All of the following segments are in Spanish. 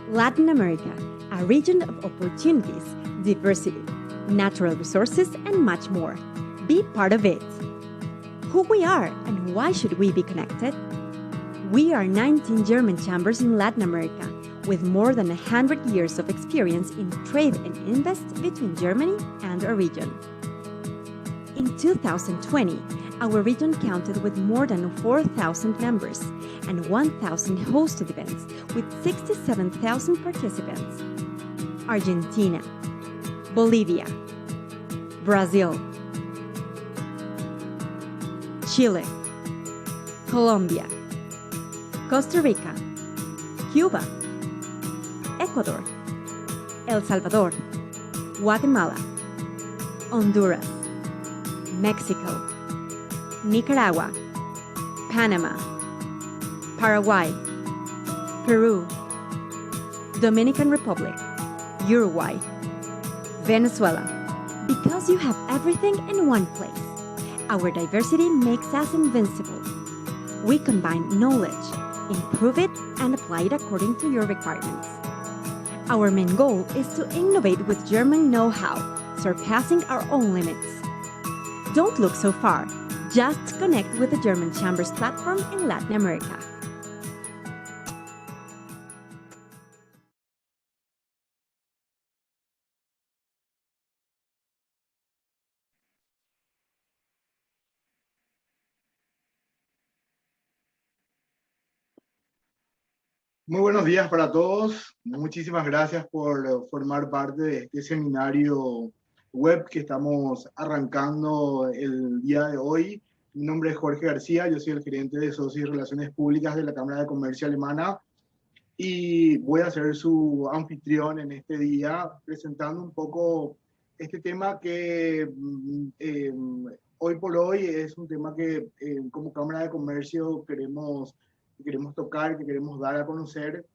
Latin America, a region of opportunities, diversity, natural resources, and much more. Be part of it. Who we are and why should we be connected? We are 19 German chambers in Latin America, with more than 100 years of experience in trade and invest between Germany and our region. In 2020, our region counted with more than 4,000 members and 1,000 hosted events with 67,000 participants. Argentina, Bolivia, Brazil, Chile, Colombia, Costa Rica, Cuba, Ecuador, El Salvador, Guatemala, Honduras, Mexico, Nicaragua, Panama, Paraguay, Peru, Dominican Republic, Uruguay, Venezuela. Because you have everything in one place, our diversity makes us invincible. We combine knowledge, improve it, and apply it according to your requirements. Our main goal is to innovate with German know-how, surpassing our own limits. Don't look so far. Just connect with the German Chambers platform in Latin America. Muy buenos días para todos. Muchísimas gracias por formar parte de este seminario web que estamos arrancando el día de hoy. Mi nombre es Jorge García, yo soy el gerente de Socios y Relaciones Públicas de la Cámara de Comercio Alemana y voy a ser su anfitrión en este día presentando un poco este tema que hoy por hoy es un tema que como Cámara de Comercio queremos tocar, que queremos dar a conocer.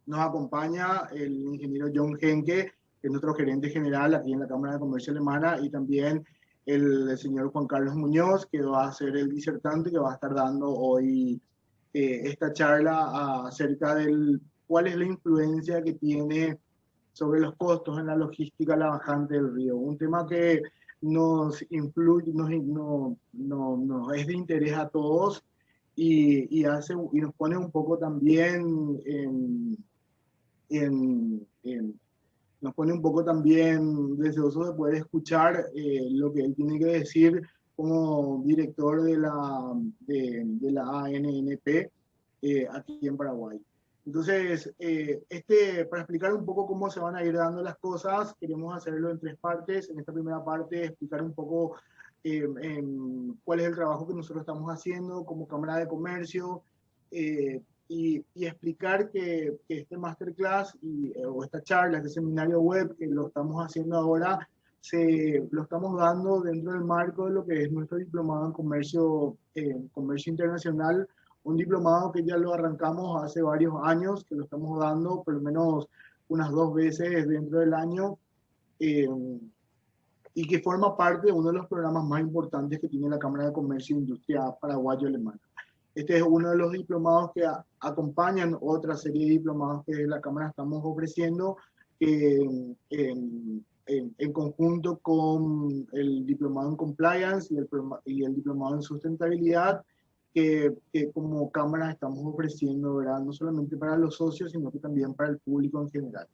Nos acompaña el ingeniero John Henke, que es nuestro gerente general aquí en la Cámara de Comercio Alemana, y también el señor Juan Carlos Muñoz, que va a ser el disertante que va a estar dando hoy esta charla acerca de cuál es la influencia que tiene sobre los costos en la logística la bajante del río. Un tema que nos influye, nos es de interés a todos, y nos pone un poco también nos pone un poco también deseosos de poder escuchar lo que él tiene que decir como director de la ANNP aquí en Paraguay. Entonces, para explicar un poco cómo se van a ir dando las cosas, queremos hacerlo en tres partes. En esta primera parte, explicar un poco cuál es el trabajo que nosotros estamos haciendo como Cámara de Comercio y explicar que este masterclass o esta charla, este seminario web que lo estamos haciendo ahora, lo estamos dando dentro del marco de lo que es nuestro diplomado en comercio internacional, un diplomado que ya lo arrancamos hace varios años, que lo estamos dando por lo menos unas 2 veces dentro del año, y que forma parte de uno de los programas más importantes que tiene la Cámara de Comercio e Industria Paraguayo-Alemana. Este es uno de los diplomados que acompañan otra serie de diplomados que la Cámara estamos ofreciendo en conjunto con el diplomado en Compliance y el diplomado en Sustentabilidad que como Cámara estamos ofreciendo, ¿verdad? No solamente para los socios, sino que también para el público en general.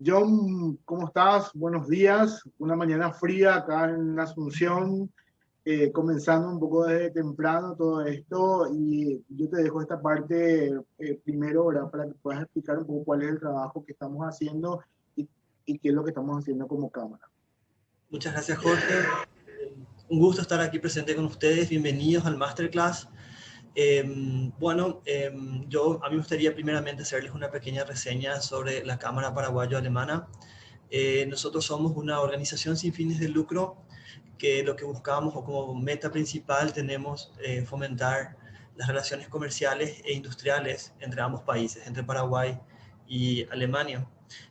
John, ¿cómo estás? Buenos días. Una mañana fría acá en Asunción, comenzando un poco desde temprano todo esto, y yo te dejo esta parte primero, ¿verdad? Para que puedas explicar un poco cuál es el trabajo que estamos haciendo y qué es lo que estamos haciendo como Cámara. Muchas gracias, Jorge. Un gusto estar aquí presente con ustedes. Bienvenidos al Masterclass. A mí me gustaría primeramente hacerles una pequeña reseña sobre la Cámara Paraguayo-Alemana. Nosotros somos una organización sin fines de lucro que lo que buscamos o como meta principal tenemos fomentar las relaciones comerciales e industriales entre ambos países, entre Paraguay y Alemania.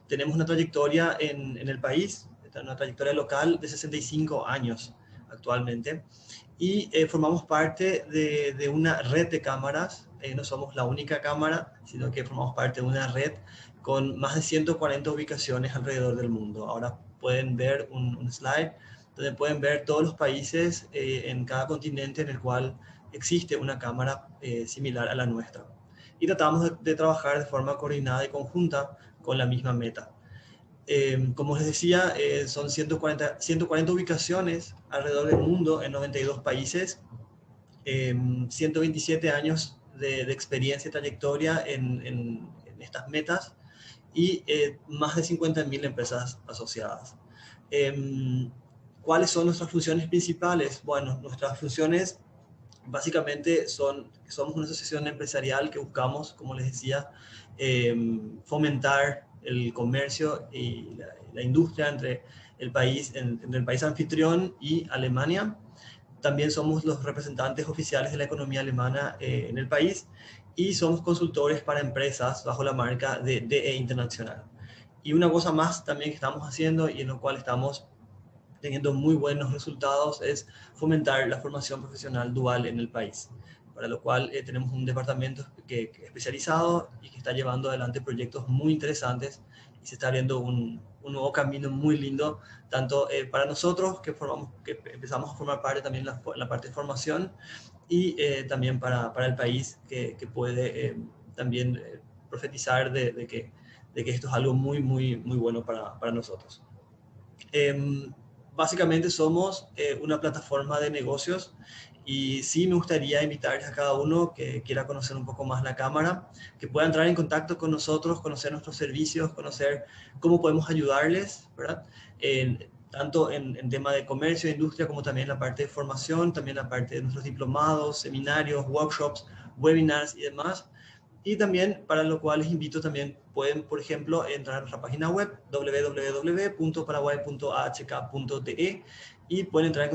Tenemos una trayectoria en el país, una trayectoria local de 65 años actualmente, y formamos parte de una red de cámaras no somos la única cámara, sino que formamos parte de una red con más de 140 ubicaciones alrededor del mundo. Ahora pueden ver un slide donde pueden ver todos los países en cada continente en el cual existe una cámara similar a la nuestra. Y tratamos de trabajar de forma coordinada y conjunta con la misma meta. Como les decía, son 140 ubicaciones alrededor del mundo en 92 países, 127 años de experiencia y trayectoria en estas metas y más de 50.000 empresas asociadas. ¿Cuáles son nuestras funciones principales? Bueno, nuestras funciones básicamente somos una asociación empresarial que buscamos, como les decía, fomentar el comercio y la industria entre entre el país anfitrión y Alemania. También somos los representantes oficiales de la economía alemana en el país y somos consultores para empresas bajo la marca de DE Internacional. Y una cosa más también que estamos haciendo y en lo cual estamos teniendo muy buenos resultados es fomentar la formación profesional dual en el país, para lo cual tenemos un departamento especializado y que está llevando adelante proyectos muy interesantes y se está abriendo un nuevo camino muy lindo, tanto para nosotros que empezamos a formar parte también la parte de formación y también para el país que puede también profetizar de que esto es algo muy, muy, muy bueno para nosotros. Básicamente somos una plataforma de negocios y sí me gustaría invitarles a cada uno que quiera conocer un poco más la cámara, que pueda entrar en contacto con nosotros, conocer nuestros servicios, conocer cómo podemos ayudarles, ¿verdad? Tanto en tema de comercio, industria, como también la parte de formación, también la parte de nuestros diplomados, seminarios, workshops, webinars y demás. Y también, para lo cual les invito también, pueden, por ejemplo, entrar a nuestra página web www.paraguay.ahk.de y pueden entrar en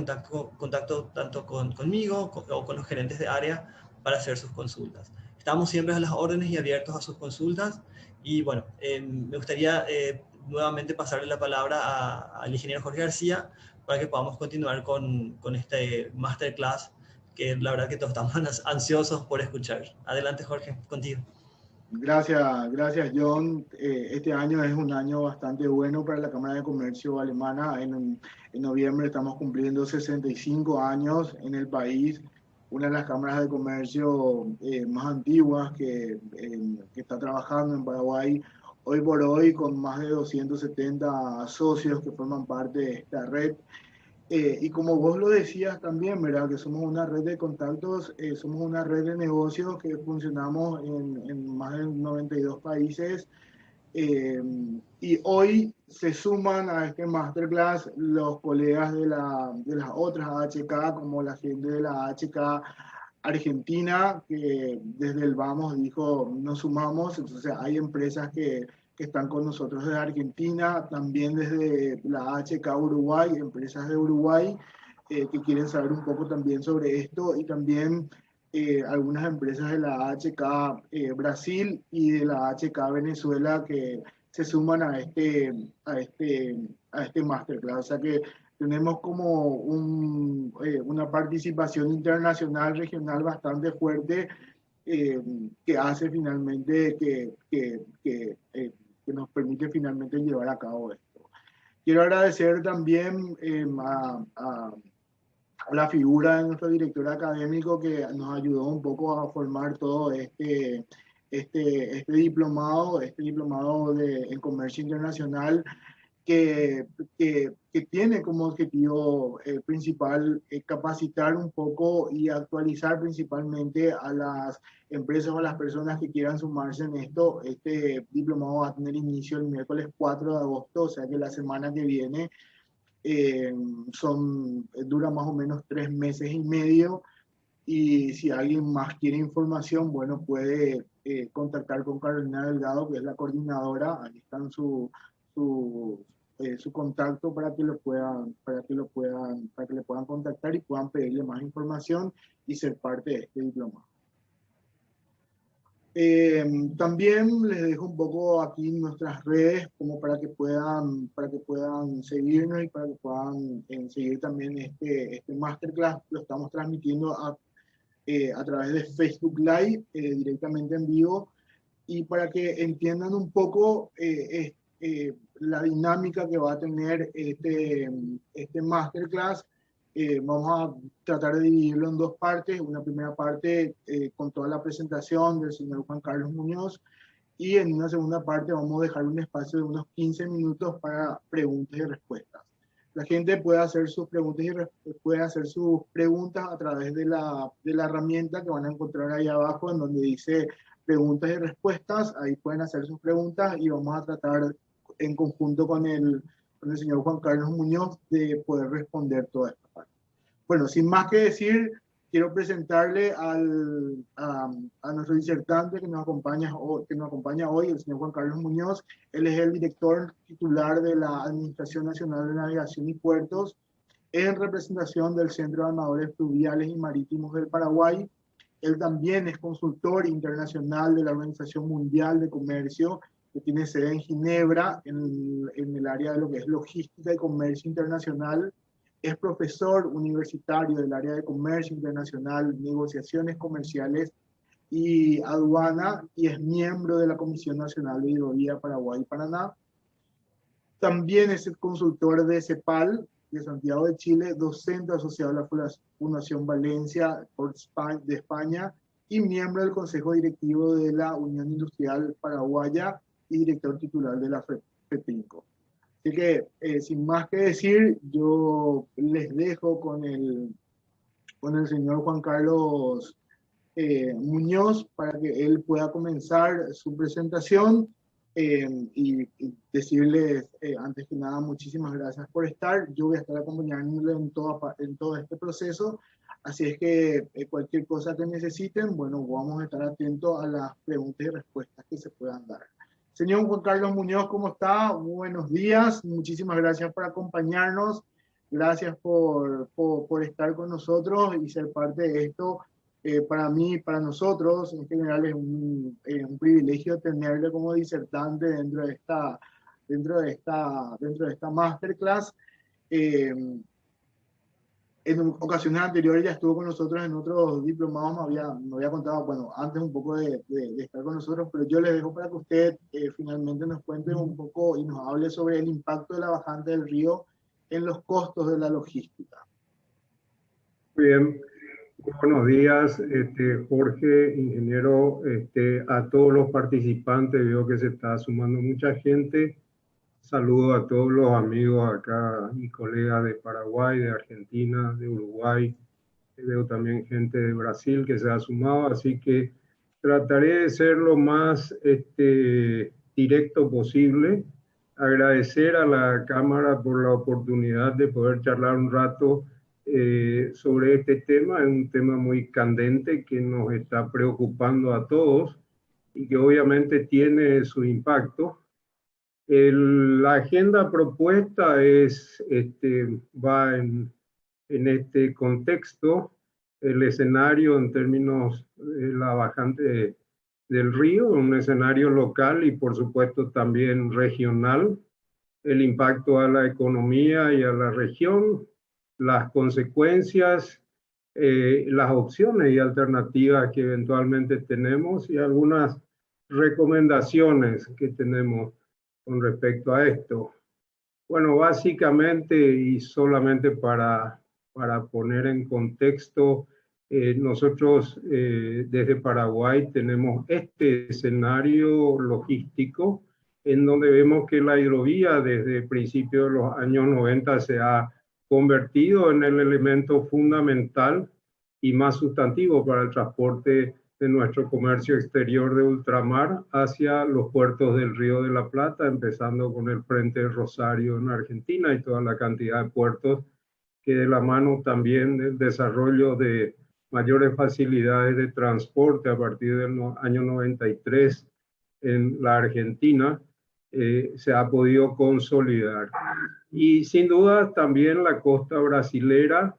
contacto tanto conmigo o con los gerentes de área para hacer sus consultas. Estamos siempre a las órdenes y abiertos a sus consultas. Y bueno, me gustaría nuevamente pasarle la palabra al ingeniero Jorge García para que podamos continuar con este masterclass que la verdad que todos estamos ansiosos por escuchar. Adelante, Jorge, contigo. Gracias John. Este año es un año bastante bueno para la Cámara de Comercio Alemana. En noviembre estamos cumpliendo 65 años en el país, una de las cámaras de comercio más antiguas que está trabajando en Paraguay, hoy por hoy con más de 270 socios que forman parte de esta red. Y como vos lo decías también, ¿verdad? Que somos una red de contactos, somos una red de negocios que funcionamos en más de 92 países. Y hoy se suman a este masterclass los colegas de las otras AHK, como la gente de la AHK Argentina, que desde el Vamos dijo, nos sumamos. Entonces hay empresas que están con nosotros desde Argentina, también desde la AHK Uruguay, empresas de Uruguay que quieren saber un poco también sobre esto, y también algunas empresas de la AHK Brasil y de la AHK Venezuela que se suman a este masterclass. O sea que tenemos como una participación internacional, regional bastante fuerte, que hace finalmente que nos permite finalmente llevar a cabo esto. Quiero agradecer también a la figura de nuestro director académico que nos ayudó un poco a formar todo este diplomado en comercio internacional que tiene como objetivo principal capacitar un poco y actualizar principalmente a las empresas o a las personas que quieran sumarse en esto. Este diplomado va a tener inicio el miércoles 4 de agosto, o sea que la semana que viene. Dura más o menos 3 meses y medio, y si alguien más quiere información, bueno, puede contactar con Carolina Delgado, que es la coordinadora. Ahí están su contacto para que le puedan contactar y puedan pedirle más información y ser parte de este diploma. También les dejo un poco aquí nuestras redes como para que puedan seguirnos y para que puedan seguir también este masterclass. Lo estamos transmitiendo a través de Facebook Live, directamente en vivo, y para que entiendan un poco la dinámica que va a tener este masterclass. Vamos a tratar de dividirlo en dos partes. Una primera parte con toda la presentación del señor Juan Carlos Muñoz, y en una segunda parte vamos a dejar un espacio de unos 15 minutos para preguntas y respuestas. La gente puede hacer sus preguntas a través de la herramienta que van a encontrar ahí abajo, en donde dice preguntas y respuestas. Ahí pueden hacer sus preguntas y vamos a tratar en conjunto con el señor Juan Carlos Muñoz de poder responder toda esta parte. Bueno, sin más que decir, quiero presentarle a nuestro disertante que nos acompaña hoy, el señor Juan Carlos Muñoz. Él es el director titular de la Administración Nacional de Navegación y Puertos, en representación del Centro de Armadores Fluviales y Marítimos del Paraguay. Él también es consultor internacional de la Organización Mundial de Comercio, que tiene sede en Ginebra, en el área de lo que es logística y comercio internacional. Es profesor universitario del área de comercio internacional, negociaciones comerciales y aduana, y es miembro de la Comisión Nacional de Hidrovía Paraguay y Paraná. También es el consultor de CEPAL, de Santiago de Chile, docente asociado a la Fundación Valencia de España, y miembro del Consejo Directivo de la Unión Industrial Paraguaya y director titular de la FEPINCO. Así que, sin más que decir, yo les dejo con el señor Juan Carlos Muñoz para que él pueda comenzar su presentación, y decirles, antes que nada, muchísimas gracias por estar. Yo voy a estar acompañándole en todo este proceso, así es que cualquier cosa que necesiten, bueno, vamos a estar atentos a las preguntas y respuestas que se puedan dar. Señor Juan Carlos Muñoz, ¿cómo está? Muy buenos días, muchísimas gracias por acompañarnos, gracias por estar con nosotros y ser parte de esto. Para mí, para nosotros, en general, es un privilegio tenerle como disertante dentro de esta masterclass. En ocasiones anteriores ya estuvo con nosotros en otros diplomados, me había contado, bueno, antes un poco de estar con nosotros, pero yo les dejo para que usted finalmente nos cuente un poco y nos hable sobre el impacto de la bajante del río en los costos de la logística. Muy bien, buenos días, Jorge, ingeniero, a todos los participantes. Veo que se está sumando mucha gente. Saludo a todos los amigos acá y colegas de Paraguay, de Argentina, de Uruguay. Veo también gente de Brasil que se ha sumado, así que trataré de ser lo más directo posible. Agradecer a la Cámara por la oportunidad de poder charlar un rato sobre este tema. Es un tema muy candente que nos está preocupando a todos y que obviamente tiene su impacto. La agenda propuesta va en este contexto. El escenario en términos de la bajante del río, un escenario local y por supuesto también regional, el impacto a la economía y a la región, las consecuencias, las opciones y alternativas que eventualmente tenemos y algunas recomendaciones que tenemos con respecto a esto. Bueno, básicamente y solamente para poner en contexto, nosotros desde Paraguay tenemos este escenario logístico en donde vemos que la hidrovía desde principios de los años 90 se ha convertido en el elemento fundamental y más sustantivo para el transporte de nuestro comercio exterior de ultramar hacia los puertos del Río de la Plata, empezando con el Frente de Rosario en Argentina y toda la cantidad de puertos que, de la mano también del desarrollo de mayores facilidades de transporte a partir del año 93 en la Argentina, se ha podido consolidar. Y sin duda también la costa brasilera,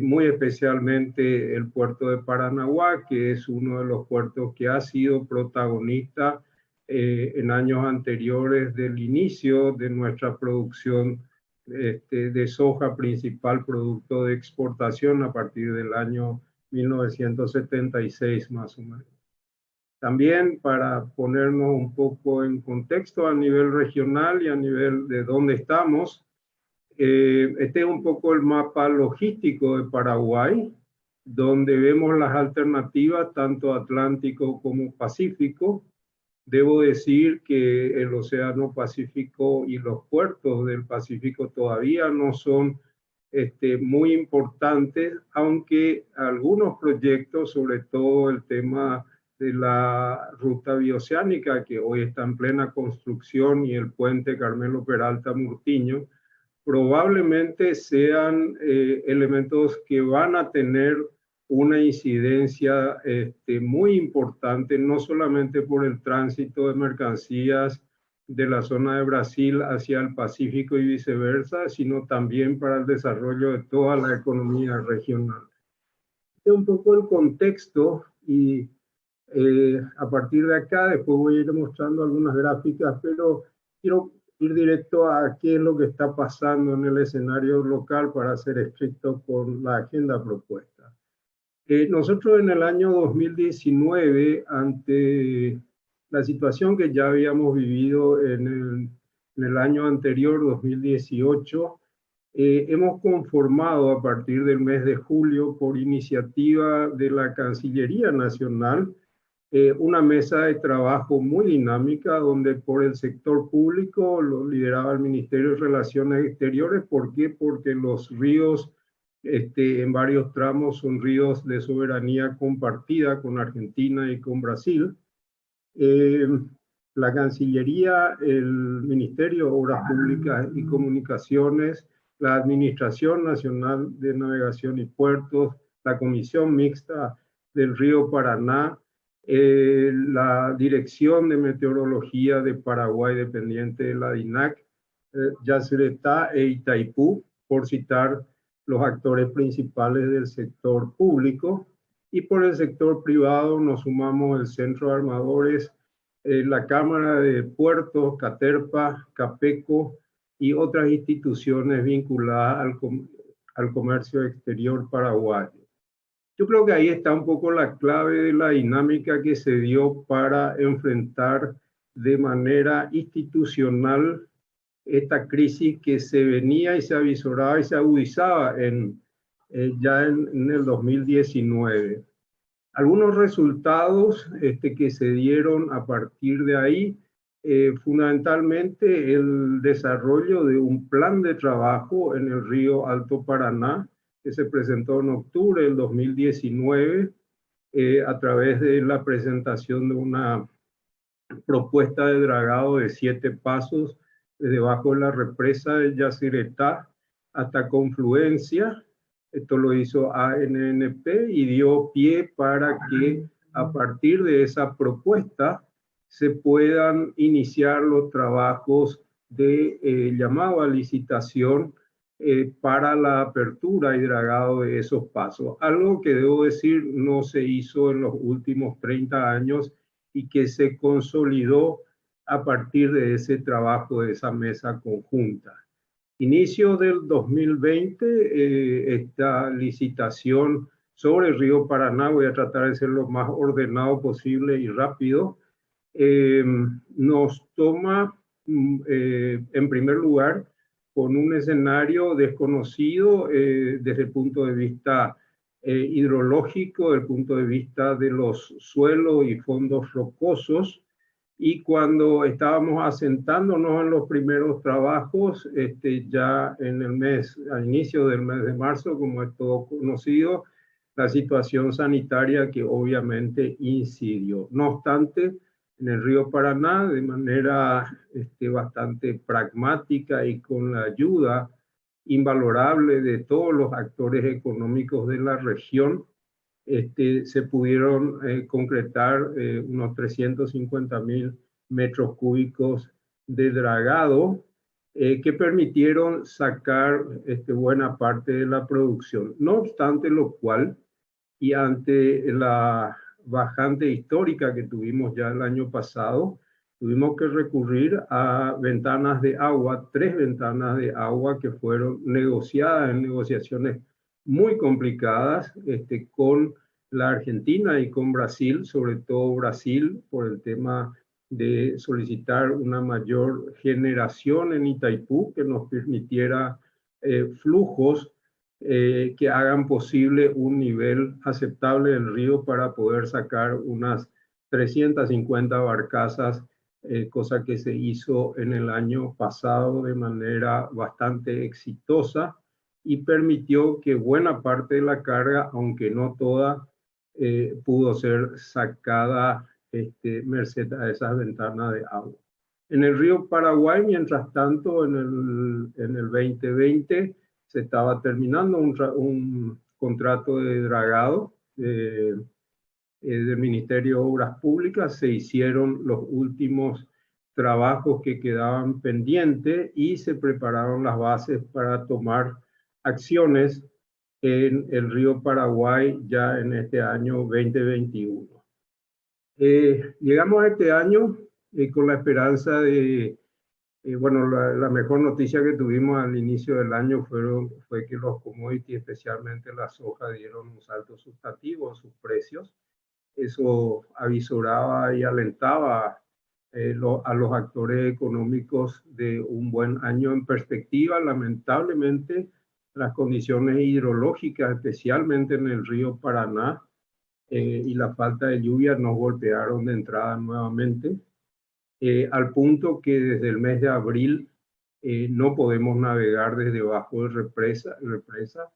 muy especialmente el puerto de Paranaguá, que es uno de los puertos que ha sido protagonista en años anteriores del inicio de nuestra producción de soja, principal producto de exportación a partir del año 1976 más o menos. También para ponernos un poco en contexto a nivel regional y a nivel de dónde estamos, este es un poco el mapa logístico de Paraguay, donde vemos las alternativas tanto Atlántico como Pacífico. Debo decir que el Océano Pacífico y los puertos del Pacífico todavía no son muy importantes, aunque algunos proyectos, sobre todo el tema de la ruta bioceánica, que hoy está en plena construcción, y el puente Carmelo Peralta Murtiño, probablemente sean elementos que van a tener una incidencia muy importante, no solamente por el tránsito de mercancías de la zona de Brasil hacia el Pacífico y viceversa, sino también para el desarrollo de toda la economía regional. Este es un poco el contexto y a partir de acá después voy a ir mostrando algunas gráficas, pero quiero ir directo a qué es lo que está pasando en el escenario local para ser estricto con la agenda propuesta. Nosotros en el año 2019, ante la situación que ya habíamos vivido en el año anterior, 2018, hemos conformado a partir del mes de julio, por iniciativa de la Cancillería Nacional, una mesa de trabajo muy dinámica, donde por el sector público lo lideraba el Ministerio de Relaciones Exteriores. ¿Por qué? Porque los ríos en varios tramos son ríos de soberanía compartida con Argentina y con Brasil. La Cancillería, el Ministerio de Obras Públicas y Comunicaciones, la Administración Nacional de Navegación y Puertos, la Comisión Mixta del Río Paraná, la Dirección de Meteorología de Paraguay, dependiente de la DINAC, Yacyretá e Itaipú, por citar los actores principales del sector público. Y por el sector privado nos sumamos el Centro de Armadores, la Cámara de Puertos, Caterpa, Capeco y otras instituciones vinculadas al comercio exterior paraguayo. Yo creo que ahí está un poco la clave de la dinámica que se dio para enfrentar de manera institucional esta crisis que se venía y se avisoraba y se agudizaba ya en el 2019. Algunos resultados que se dieron a partir de ahí, fundamentalmente el desarrollo de un plan de trabajo en el río Alto Paraná, que se presentó en octubre del 2019 a través de la presentación de una propuesta de dragado de 7 pasos desde debajo de la represa de Yacyretá hasta Confluencia. Esto lo hizo ANNP y dio pie para que a partir de esa propuesta se puedan iniciar los trabajos de llamado a licitación para la apertura y dragado de esos pasos. Algo que debo decir no se hizo en los últimos 30 años y que se consolidó a partir de ese trabajo, de esa mesa conjunta. Inicio del 2020, esta licitación sobre el río Paraná, voy a tratar de ser lo más ordenado posible y rápido, nos toma en primer lugar con un escenario desconocido desde el punto de vista hidrológico, desde el punto de vista de los suelos y fondos rocosos. Y cuando estábamos asentándonos en los primeros trabajos, ya en al inicio del mes de marzo, como es todo conocido, la situación sanitaria que obviamente incidió. No obstante, en el río Paraná, de manera bastante pragmática y con la ayuda invalorable de todos los actores económicos de la región, se pudieron concretar unos 350.000 metros cúbicos de dragado que permitieron sacar buena parte de la producción. No obstante lo cual, y ante la bajante histórica que tuvimos ya el año pasado, tuvimos que recurrir a ventanas de agua, 3 ventanas de agua que fueron negociadas en negociaciones muy complicadas con la Argentina y con Brasil, sobre todo Brasil, por el tema de solicitar una mayor generación en Itaipú que nos permitiera flujos que hagan posible un nivel aceptable del río para poder sacar unas 350 barcazas, cosa que se hizo en el año pasado de manera bastante exitosa y permitió que buena parte de la carga, aunque no toda, pudo ser sacada merced a esas ventanas de agua. En el río Paraguay, mientras tanto, en el 2020 se estaba terminando un contrato de dragado del Ministerio de Obras Públicas. Se hicieron los últimos trabajos que quedaban pendientes y se prepararon las bases para tomar acciones en el río Paraguay ya en este año 2021. Llegamos a este año con la esperanza de, bueno, la mejor noticia que tuvimos al inicio del año fue que los commodities, especialmente la soja, dieron un salto sustantivo en sus precios. Eso avisoraba y alentaba a los actores económicos de un buen año en perspectiva. Lamentablemente, las condiciones hidrológicas, especialmente en el río Paraná, y la falta de lluvia nos golpearon de entrada nuevamente, al punto que desde el mes de abril no podemos navegar desde bajo de represa.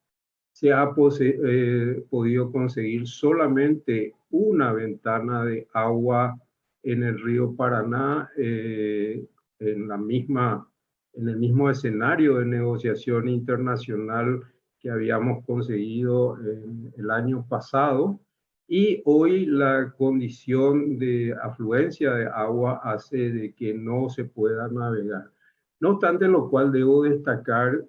Se ha podido conseguir solamente una ventana de agua en el río Paraná, en el mismo escenario de negociación internacional que habíamos conseguido el año pasado. Y hoy la condición de afluencia de agua hace de que no se pueda navegar. No obstante, lo cual debo destacar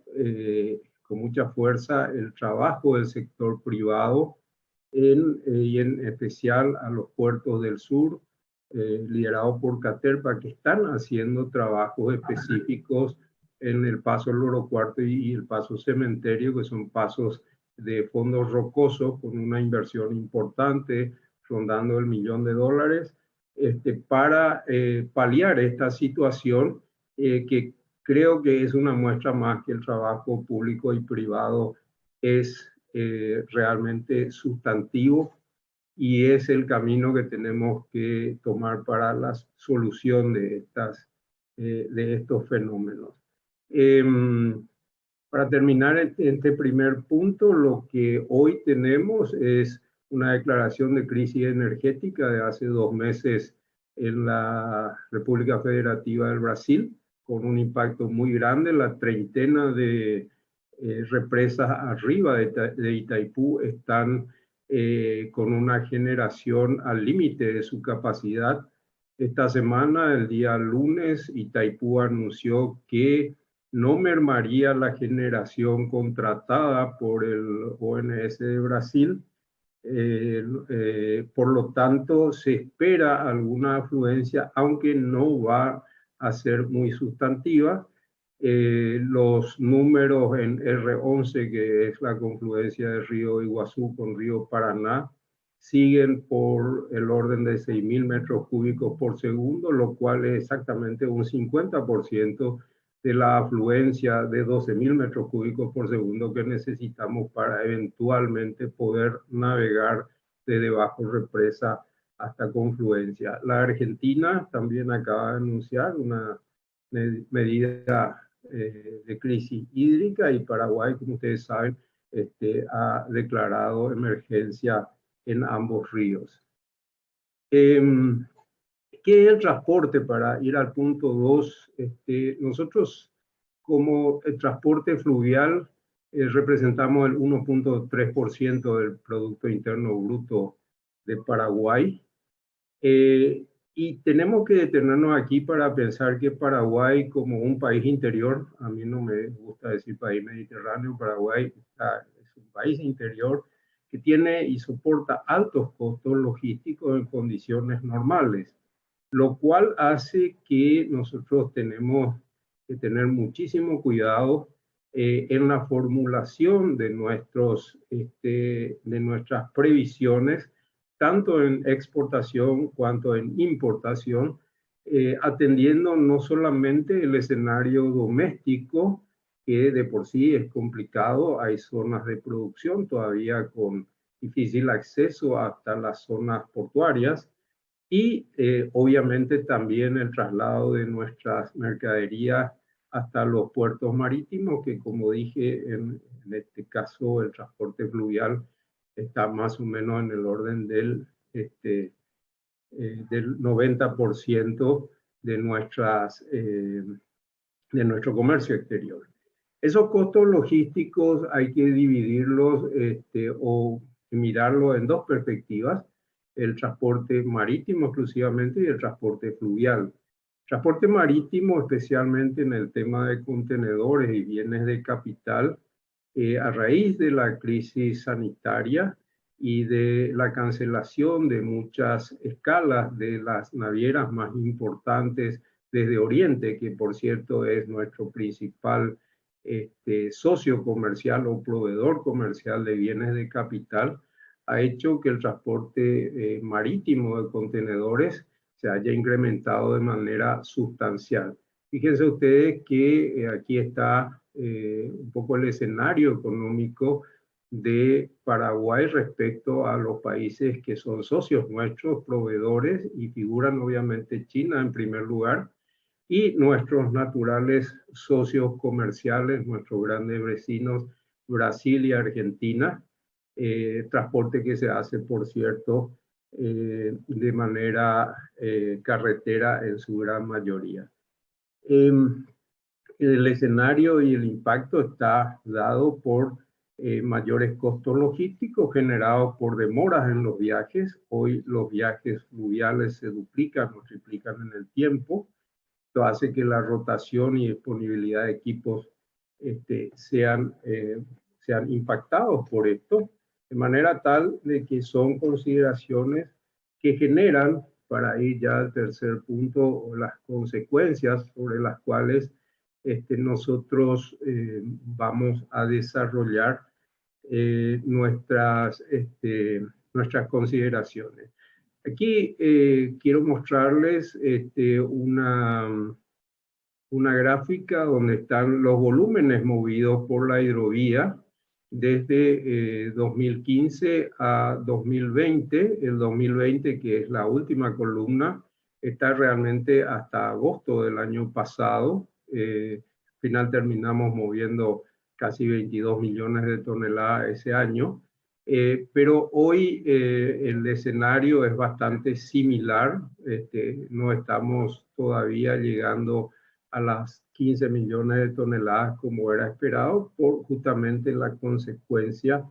con mucha fuerza el trabajo del sector privado y en especial a los puertos del sur, liderado por Caterpillar, que están haciendo trabajos específicos en el paso Loro Cuarto y el paso Cementerio, que son pasos de fondos rocosos con una inversión importante, rondando el $1.000.000, para paliar esta situación que creo que es una muestra más que el trabajo público y privado es realmente sustantivo y es el camino que tenemos que tomar para la solución de estos fenómenos. Para terminar este primer punto, lo que hoy tenemos es una declaración de crisis energética de hace 2 meses en la República Federativa del Brasil, con un impacto muy grande. La treintena de represas arriba de Itaipú están con una generación al límite de su capacidad. Esta semana, el día lunes, Itaipú anunció que no mermaría la generación contratada por el ONS de Brasil. Por lo tanto, se espera alguna afluencia, aunque no va a ser muy sustantiva. Los números en R11, que es la confluencia del río Iguazú con río Paraná, siguen por el orden de 6.000 metros cúbicos por segundo, lo cual es exactamente un 50% de la afluencia de 12.000 metros cúbicos por segundo que necesitamos para eventualmente poder navegar desde bajo represa hasta confluencia. La Argentina también acaba de anunciar una medida de crisis hídrica y Paraguay, como ustedes saben, ha declarado emergencia en ambos ríos. ¿Qué es el transporte? Para ir al punto 2, nosotros como el transporte fluvial representamos el 1.3% del Producto Interno Bruto de Paraguay. Y tenemos que detenernos aquí para pensar que Paraguay, como un país interior, a mí no me gusta decir país mediterráneo, Paraguay es un país interior que tiene y soporta altos costos logísticos en condiciones normales, lo cual hace que nosotros tenemos que tener muchísimo cuidado en la formulación de nuestras previsiones, tanto en exportación cuanto en importación, atendiendo no solamente el escenario doméstico, que de por sí es complicado, hay zonas de producción todavía con difícil acceso hasta las zonas portuarias, y obviamente también el traslado de nuestras mercaderías hasta los puertos marítimos, que como dije, en este caso el transporte fluvial está más o menos en el orden del 90% de nuestro comercio exterior. Esos costos logísticos hay que dividirlos o mirarlos en dos perspectivas: el transporte marítimo exclusivamente y el transporte fluvial. Transporte marítimo, especialmente en el tema de contenedores y bienes de capital, a raíz de la crisis sanitaria y de la cancelación de muchas escalas de las navieras más importantes desde Oriente, que por cierto es nuestro principal socio comercial o proveedor comercial de bienes de capital, ha hecho que el transporte marítimo de contenedores se haya incrementado de manera sustancial. Fíjense ustedes que aquí está un poco el escenario económico de Paraguay respecto a los países que son socios nuestros, proveedores, y figuran obviamente China en primer lugar, y nuestros naturales socios comerciales, nuestros grandes vecinos Brasil y Argentina, transporte que se hace, por cierto, de manera carretera en su gran mayoría. El escenario y el impacto está dado por mayores costos logísticos generados por demoras en los viajes. Hoy los viajes fluviales se duplican o triplican en el tiempo. Esto hace que la rotación y disponibilidad de equipos sean impactados por esto, de manera tal de que son consideraciones que generan, para ir ya al tercer punto, las consecuencias sobre las cuales nosotros vamos a desarrollar nuestras consideraciones. Aquí quiero mostrarles una gráfica donde están los volúmenes movidos por la hidrovía desde 2015 a 2020. El 2020, que es la última columna, está realmente hasta agosto del año pasado. Al final terminamos moviendo casi 22 millones de toneladas ese año. Pero hoy el escenario es bastante similar. No estamos todavía llegando a las 15 millones de toneladas como era esperado, por justamente la consecuencia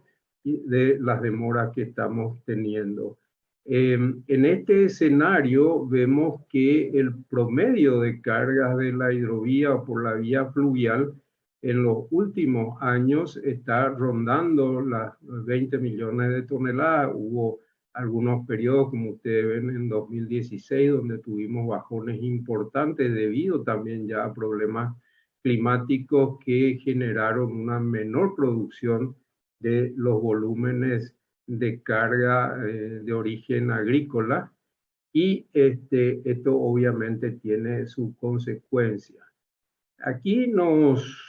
de las demoras que estamos teniendo. En este escenario vemos que el promedio de cargas de la hidrovía o por la vía fluvial en los últimos años está rondando las 20 millones de toneladas. Hubo algunos periodos, como ustedes ven, en 2016, donde tuvimos bajones importantes debido también ya a problemas climáticos que generaron una menor producción de los volúmenes de carga de origen agrícola, y esto obviamente tiene su consecuencia. Aquí nos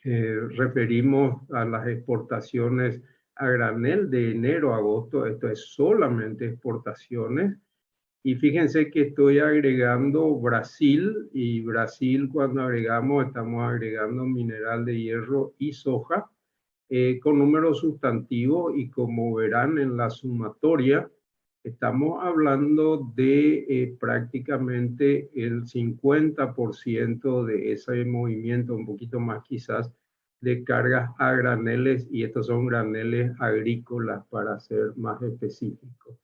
referimos a las exportaciones a granel de enero a agosto. Esto es solamente exportaciones. Y fíjense que estoy agregando Brasil, y Brasil, cuando agregamos, estamos agregando mineral de hierro y soja con números sustantivos, y como verán en la sumatoria, estamos hablando de prácticamente el 50% de ese movimiento, un poquito más quizás, de cargas a graneles, y estos son graneles agrícolas para ser más específicos.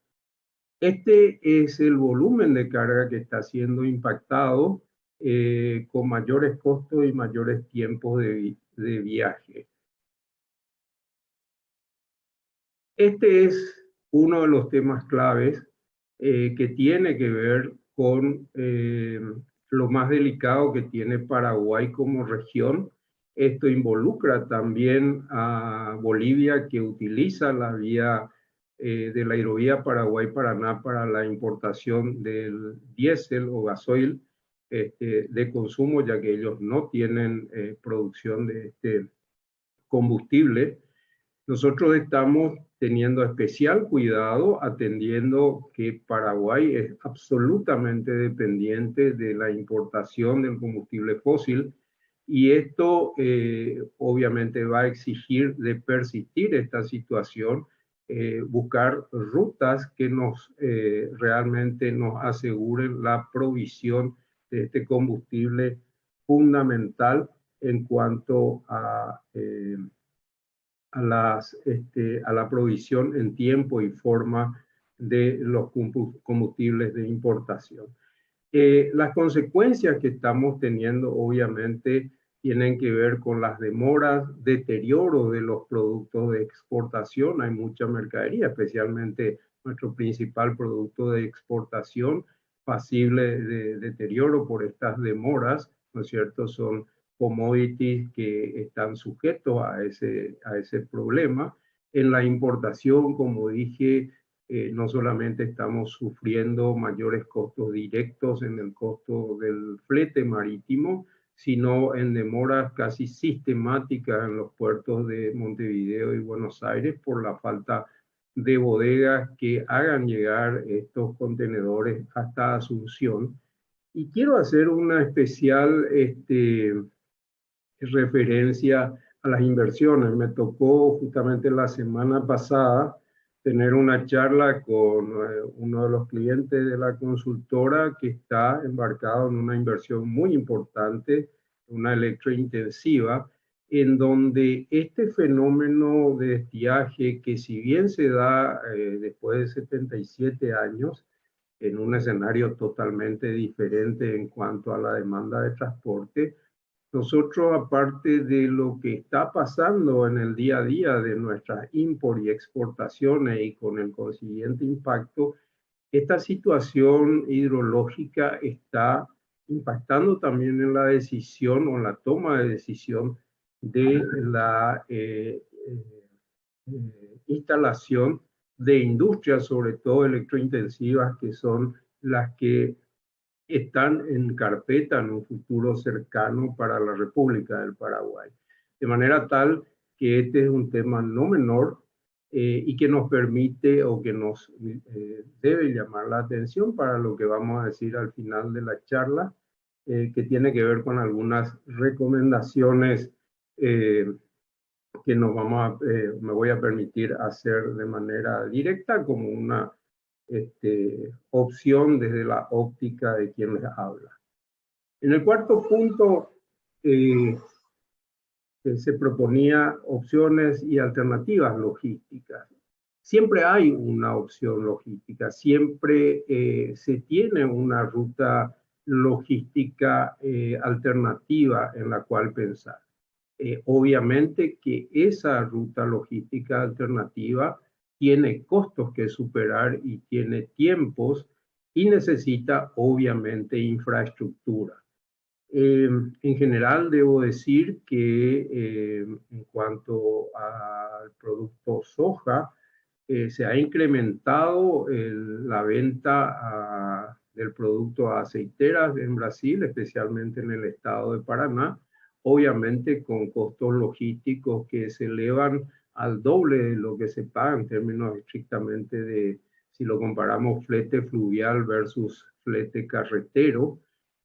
Este es el volumen de carga que está siendo impactado con mayores costos y mayores tiempos de viaje. Este es uno de los temas claves que tiene que ver con lo más delicado que tiene Paraguay como región. Esto involucra también a Bolivia, que utiliza la vía de la hidrovía Paraguay-Paraná para la importación del diésel o gasoil de consumo, ya que ellos no tienen producción de este combustible. Nosotros estamos teniendo especial cuidado atendiendo que Paraguay es absolutamente dependiente de la importación del combustible fósil, y esto obviamente va a exigir, de persistir esta situación, buscar rutas que realmente nos aseguren la provisión de este combustible fundamental en cuanto a la provisión en tiempo y forma de los combustibles de importación. Las consecuencias que estamos teniendo obviamente tienen que ver con las demoras, deterioro de los productos de exportación. Hay mucha mercadería, especialmente nuestro principal producto de exportación, pasible de deterioro por estas demoras, ¿no es cierto? Son commodities que están sujetos a ese problema. En la importación, como dije, no solamente estamos sufriendo mayores costos directos en el costo del flete marítimo, sino en demoras casi sistemáticas en los puertos de Montevideo y Buenos Aires por la falta de bodegas que hagan llegar estos contenedores hasta Asunción. Y quiero hacer una especial referencia a las inversiones. Me tocó justamente la semana pasada tener una charla con uno de los clientes de la consultora que está embarcado en una inversión muy importante, una electrointensiva, en donde este fenómeno de estiaje, que si bien se da después de 77 años, en un escenario totalmente diferente en cuanto a la demanda de transporte, nosotros, aparte de lo que está pasando en el día a día de nuestras import y exportaciones y con el consiguiente impacto, esta situación hidrológica está impactando también en la decisión o la toma de decisión de la instalación de industrias, sobre todo electrointensivas, que son las que están en carpeta en un futuro cercano para la República del Paraguay. De manera tal que este es un tema no menor y que nos permite o que nos debe llamar la atención para lo que vamos a decir al final de la charla, que tiene que ver con algunas recomendaciones que me voy a permitir hacer de manera directa como una opción desde la óptica de quien les habla. En el cuarto punto se proponía opciones y alternativas logísticas. Siempre hay una opción logística, siempre se tiene una ruta logística alternativa en la cual pensar. Obviamente que esa ruta logística alternativa tiene costos que superar y tiene tiempos y necesita obviamente infraestructura. En general debo decir que en cuanto al producto soja, se ha incrementado la venta del producto a aceiteras en Brasil, especialmente en el estado de Paraná, obviamente con costos logísticos que se elevan al doble de lo que se paga en términos estrictamente de, si lo comparamos, flete fluvial versus flete carretero.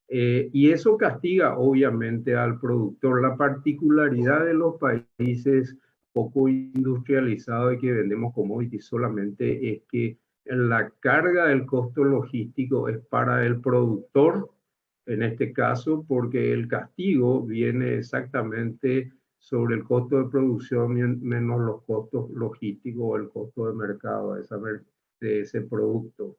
Y eso castiga obviamente al productor. La particularidad de los países poco industrializados y que vendemos commodities solamente es que la carga del costo logístico es para el productor, en este caso, porque el castigo viene exactamente sobre el costo de producción menos los costos logísticos o el costo de mercado de ese producto.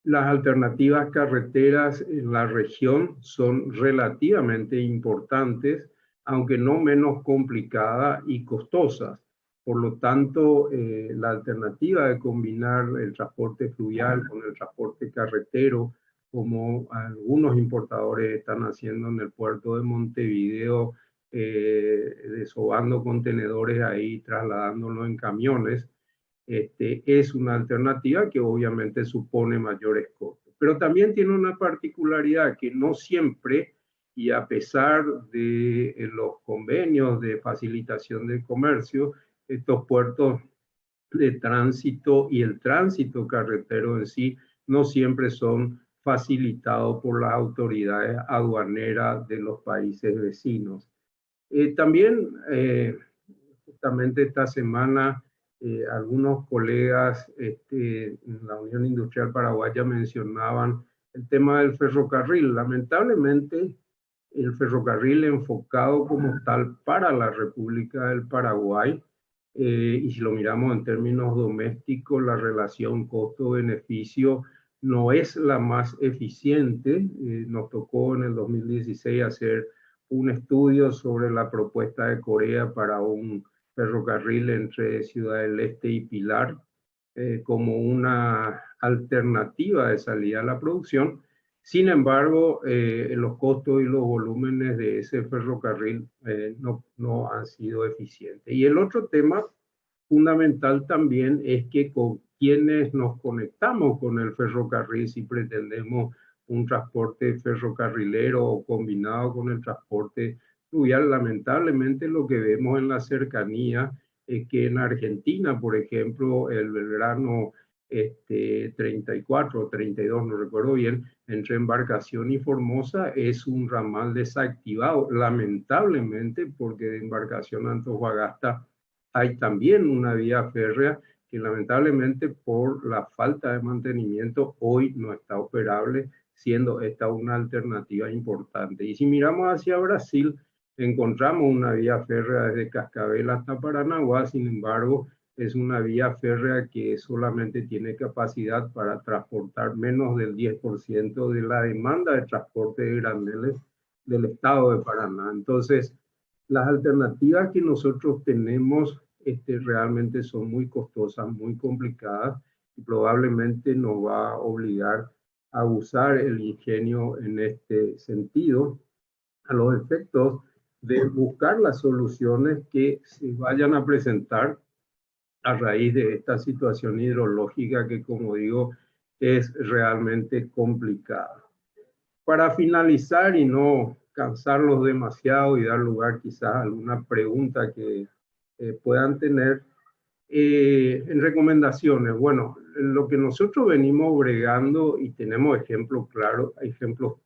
Las alternativas carreteras en la región son relativamente importantes, aunque no menos complicadas y costosas. Por lo tanto, la alternativa de combinar el transporte fluvial con el transporte carretero como algunos importadores están haciendo en el puerto de Montevideo, desobando contenedores ahí, trasladándolos en camiones, es una alternativa que obviamente supone mayores costos. Pero también tiene una particularidad que no siempre, y a pesar de los convenios de facilitación del comercio, estos puertos de tránsito y el tránsito carretero en sí no siempre son facilitados por las autoridades aduaneras de los países vecinos. También, justamente esta semana, algunos colegas en la Unión Industrial Paraguaya mencionaban el tema del ferrocarril. Lamentablemente, el ferrocarril enfocado como tal para la República del Paraguay, y si lo miramos en términos domésticos, la relación costo-beneficio no es la más eficiente. Nos tocó en el 2016 hacer un estudio sobre la propuesta de Corea para un ferrocarril entre Ciudad del Este y Pilar, como una alternativa de salida a la producción. Sin embargo, los costos y los volúmenes de ese ferrocarril no han sido eficientes. Y el otro tema fundamental también es que con quienes nos conectamos con el ferrocarril, si pretendemos un transporte ferrocarrilero o combinado con el transporte fluvial, lamentablemente lo que vemos en la cercanía es que en Argentina, por ejemplo, el Belgrano 34 o 32, no recuerdo bien, entre Embarcación y Formosa es un ramal desactivado, lamentablemente, porque de Embarcación a Antofagasta hay también una vía férrea que lamentablemente por la falta de mantenimiento hoy no está operable, siendo esta una alternativa importante. Y si miramos hacia Brasil, encontramos una vía férrea desde Cascabel hasta Paranaguá. Sin embargo, es una vía férrea que solamente tiene capacidad para transportar menos del 10% de la demanda de transporte de graneles del estado de Paraná. Entonces, las alternativas que nosotros tenemos realmente son muy costosas, muy complicadas, y probablemente nos va a obligar a usar el ingenio en este sentido, a los efectos de buscar las soluciones que se vayan a presentar a raíz de esta situación hidrológica que, como digo, es realmente complicada. Para finalizar y no cansarlos demasiado y dar lugar quizás a alguna pregunta que puedan tener, en recomendaciones, bueno, lo que nosotros venimos bregando y tenemos ejemplos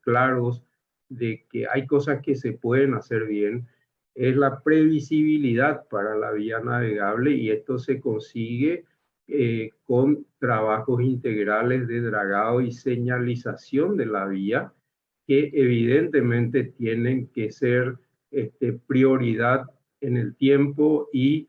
claros de que hay cosas que se pueden hacer bien, es la previsibilidad para la vía navegable, y esto se consigue con trabajos integrales de dragado y señalización de la vía, que evidentemente tienen que ser prioridad en el tiempo, y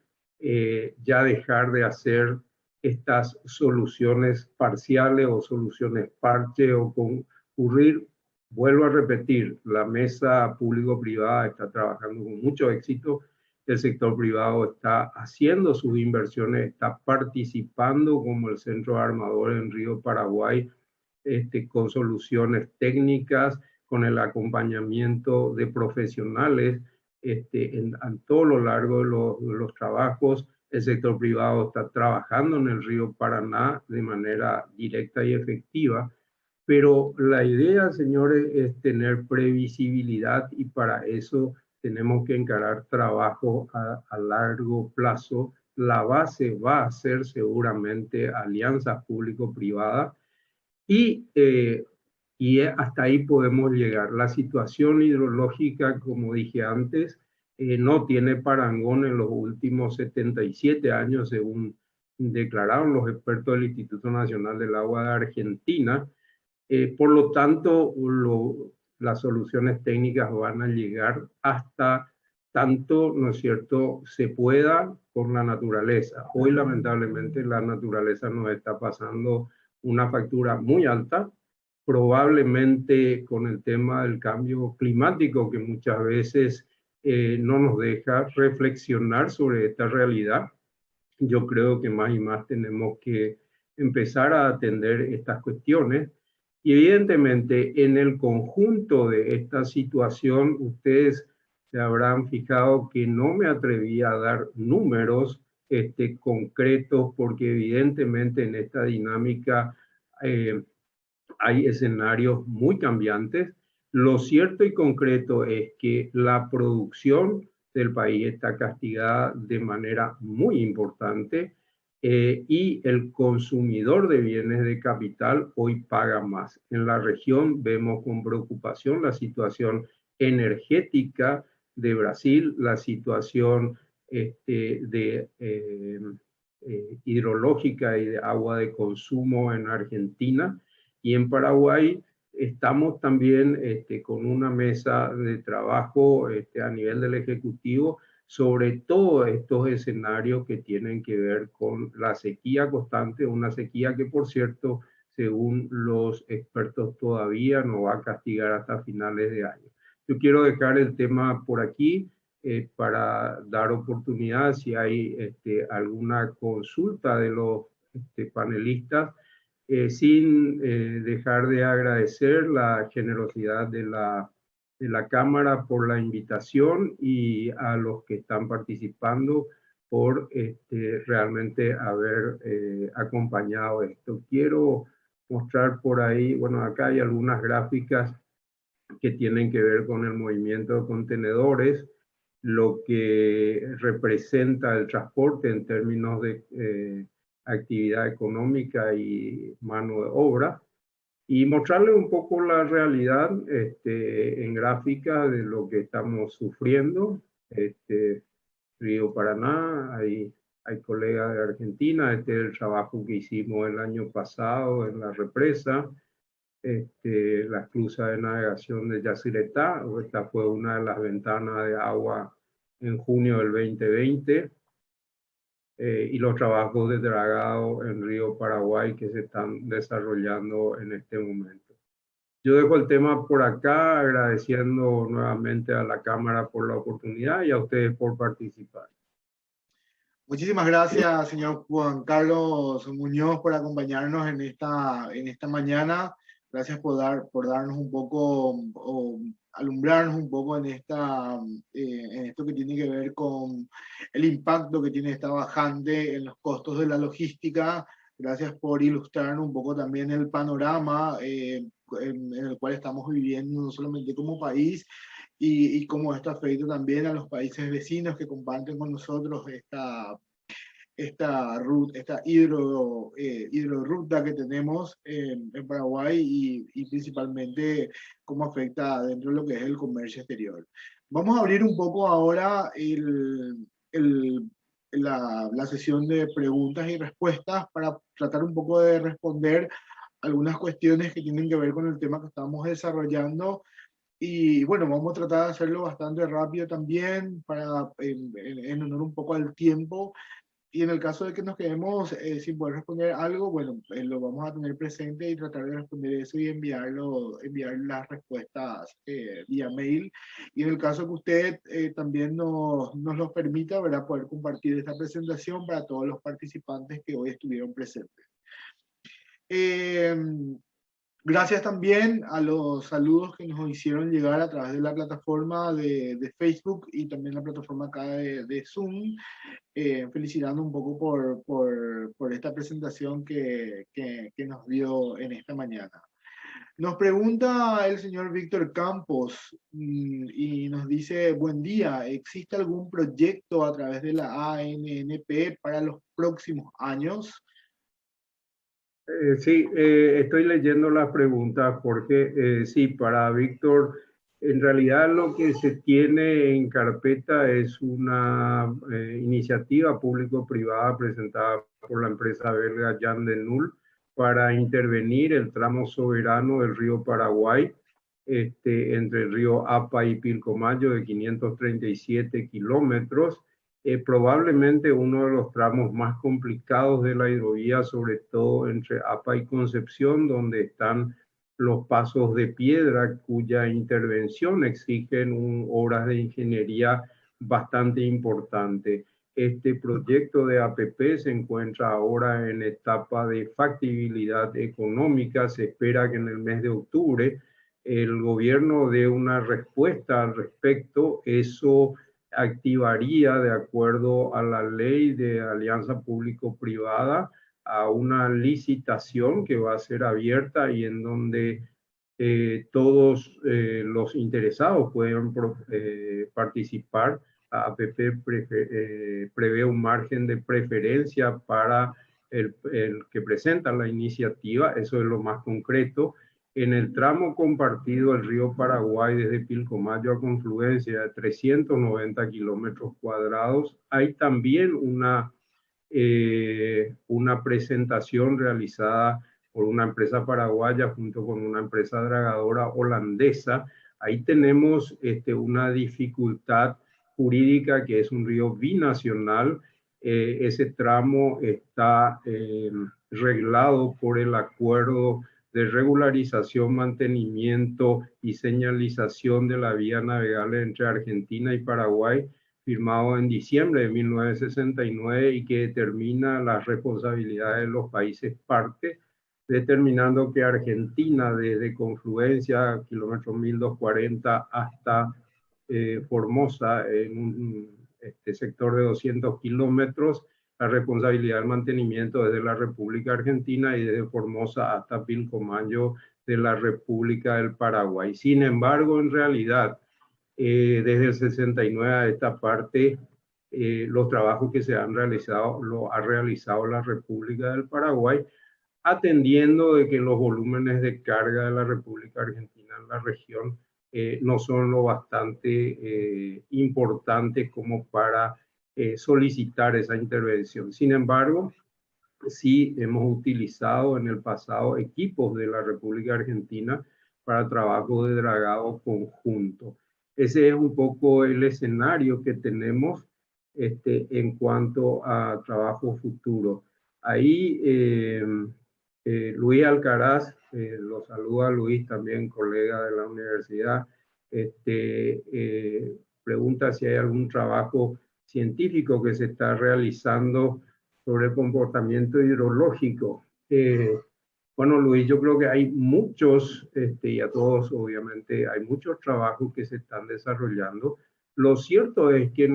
ya dejar de hacer estas soluciones parciales o soluciones parche o concurrir. Vuelvo a repetir, la mesa público-privada está trabajando con mucho éxito, el sector privado está haciendo sus inversiones, está participando como el Centro Armador en Río Paraguay, con soluciones técnicas, con el acompañamiento de profesionales en todo lo largo de los trabajos. El sector privado está trabajando en el río Paraná de manera directa y efectiva, pero la idea, señores, es tener previsibilidad, y para eso tenemos que encarar trabajo a largo plazo. La base va a ser seguramente alianzas público-privadas, y hasta ahí podemos llegar. La situación hidrológica, como dije antes, no tiene parangón en los últimos 77 años, según declararon los expertos del Instituto Nacional del Agua de Argentina. Por lo tanto, las soluciones técnicas van a llegar hasta tanto, ¿no es cierto?, se pueda con la naturaleza. Hoy, lamentablemente, la naturaleza nos está pasando una factura muy alta, probablemente con el tema del cambio climático, que muchas veces no nos deja reflexionar sobre esta realidad. Yo creo que más y más tenemos que empezar a atender estas cuestiones, Y evidentemente en el conjunto de esta situación, ustedes se habrán fijado que no me atreví a dar números concretos, porque evidentemente en esta dinámica hay escenarios muy cambiantes. Lo cierto y concreto es que la producción del país está castigada de manera muy importante y el consumidor de bienes de capital hoy paga más. En la región vemos con preocupación la situación energética de Brasil, la situación hidrológica y de agua de consumo en Argentina, y en Paraguay estamos también con una mesa de trabajo a nivel del Ejecutivo sobre todos estos escenarios que tienen que ver con la sequía constante, una sequía que, por cierto, según los expertos todavía no va a castigar hasta finales de año. Yo quiero dejar el tema por aquí para dar oportunidad si hay alguna consulta de los panelistas, sin dejar de agradecer la generosidad de la Cámara por la invitación y a los que están participando por realmente haber acompañado esto. Quiero mostrar por ahí, bueno, acá hay algunas gráficas que tienen que ver con el movimiento de contenedores, lo que representa el transporte en términos de actividad económica y mano de obra, y mostrarle un poco la realidad en gráfica de lo que estamos sufriendo. Río Paraná, hay colegas de Argentina, es el trabajo que hicimos el año pasado en la represa, la esclusa de navegación de Yacyretá. Esta fue una de las ventanas de agua en junio del 2020. Y los trabajos de dragado en Río Paraguay que se están desarrollando en este momento. Yo dejo el tema por acá, agradeciendo nuevamente a la Cámara por la oportunidad y a ustedes por participar. Muchísimas gracias, señor Juan Carlos Muñoz, por acompañarnos en esta mañana. Gracias por darnos un poco, o alumbrarnos un poco en esto que tiene que ver con el impacto que tiene esta bajante en los costos de la logística. Gracias por ilustrarnos un poco también el panorama en el cual estamos viviendo, no solamente como país, y cómo esto afecta también a los países vecinos que comparten con nosotros esta hidroruta que tenemos en Paraguay, y principalmente cómo afecta dentro de lo que es el comercio exterior. Vamos a abrir un poco ahora la sesión de preguntas y respuestas para tratar un poco de responder algunas cuestiones que tienen que ver con el tema que estamos desarrollando. Y bueno, vamos a tratar de hacerlo bastante rápido también para en honor un poco al tiempo. Y en el caso de que nos quedemos sin poder responder algo, bueno, lo vamos a tener presente y tratar de responder eso y enviar las respuestas vía mail. Y en el caso que usted también nos lo permita, ¿verdad?, poder compartir esta presentación para todos los participantes que hoy estuvieron presentes. Gracias también a los saludos que nos hicieron llegar a través de la plataforma de Facebook y también la plataforma acá de Zoom, felicitando un poco por esta presentación que nos dio en esta mañana. Nos pregunta el señor Víctor Campos y nos dice: buen día, ¿existe algún proyecto a través de la ANNP para los próximos años? Sí, estoy leyendo las preguntas, Jorge. Sí, para Víctor, en realidad lo que se tiene en carpeta es una iniciativa público-privada presentada por la empresa belga Jan de Nul para intervenir el tramo soberano del río Paraguay, entre el río Apa y Pilcomayo, de 537 kilómetros. Probablemente uno de los tramos más complicados de la hidrovía, sobre todo entre Apa y Concepción, donde están los pasos de piedra cuya intervención exigen horas de ingeniería bastante importante. Este proyecto de APP se encuentra ahora en etapa de factibilidad económica. Se espera que en el mes de octubre el gobierno dé una respuesta al respecto. Eso activaría, de acuerdo a la ley de alianza público-privada, a una licitación que va a ser abierta y en donde todos los interesados pueden participar. La APP prevé un margen de preferencia para el que presenta la iniciativa, eso es lo más concreto. En el tramo compartido el río Paraguay desde Pilcomayo a Confluencia de 390 kilómetros cuadrados, hay también una presentación realizada por una empresa paraguaya junto con una empresa dragadora holandesa. Ahí tenemos una dificultad jurídica, que es un río binacional. Ese tramo está reglado por el acuerdo de regularización, mantenimiento y señalización de la vía navegable entre Argentina y Paraguay, firmado en diciembre de 1969 y que determina las responsabilidades de los países parte, determinando que Argentina, desde Confluencia, kilómetro 1240, hasta Formosa, en un sector de 200 kilómetros, la responsabilidad del mantenimiento es de la República Argentina y desde Formosa hasta Pilcomayo de la República del Paraguay. Sin embargo, en realidad, desde el 69 a esta parte, los trabajos que se han realizado, lo ha realizado la República del Paraguay, atendiendo de que los volúmenes de carga de la República Argentina en la región no son lo bastante importantes como para solicitar esa intervención. Sin embargo, sí hemos utilizado en el pasado equipos de la República Argentina para trabajo de dragado conjunto. Ese es un poco el escenario que tenemos en cuanto a trabajo futuro. Ahí Luis Alcaraz, lo saluda Luis, también colega de la universidad, pregunta si hay algún trabajo científico que se está realizando sobre el comportamiento hidrológico. Bueno, Luis, yo creo que hay muchos, y a todos obviamente, hay muchos trabajos que se están desarrollando. Lo cierto es que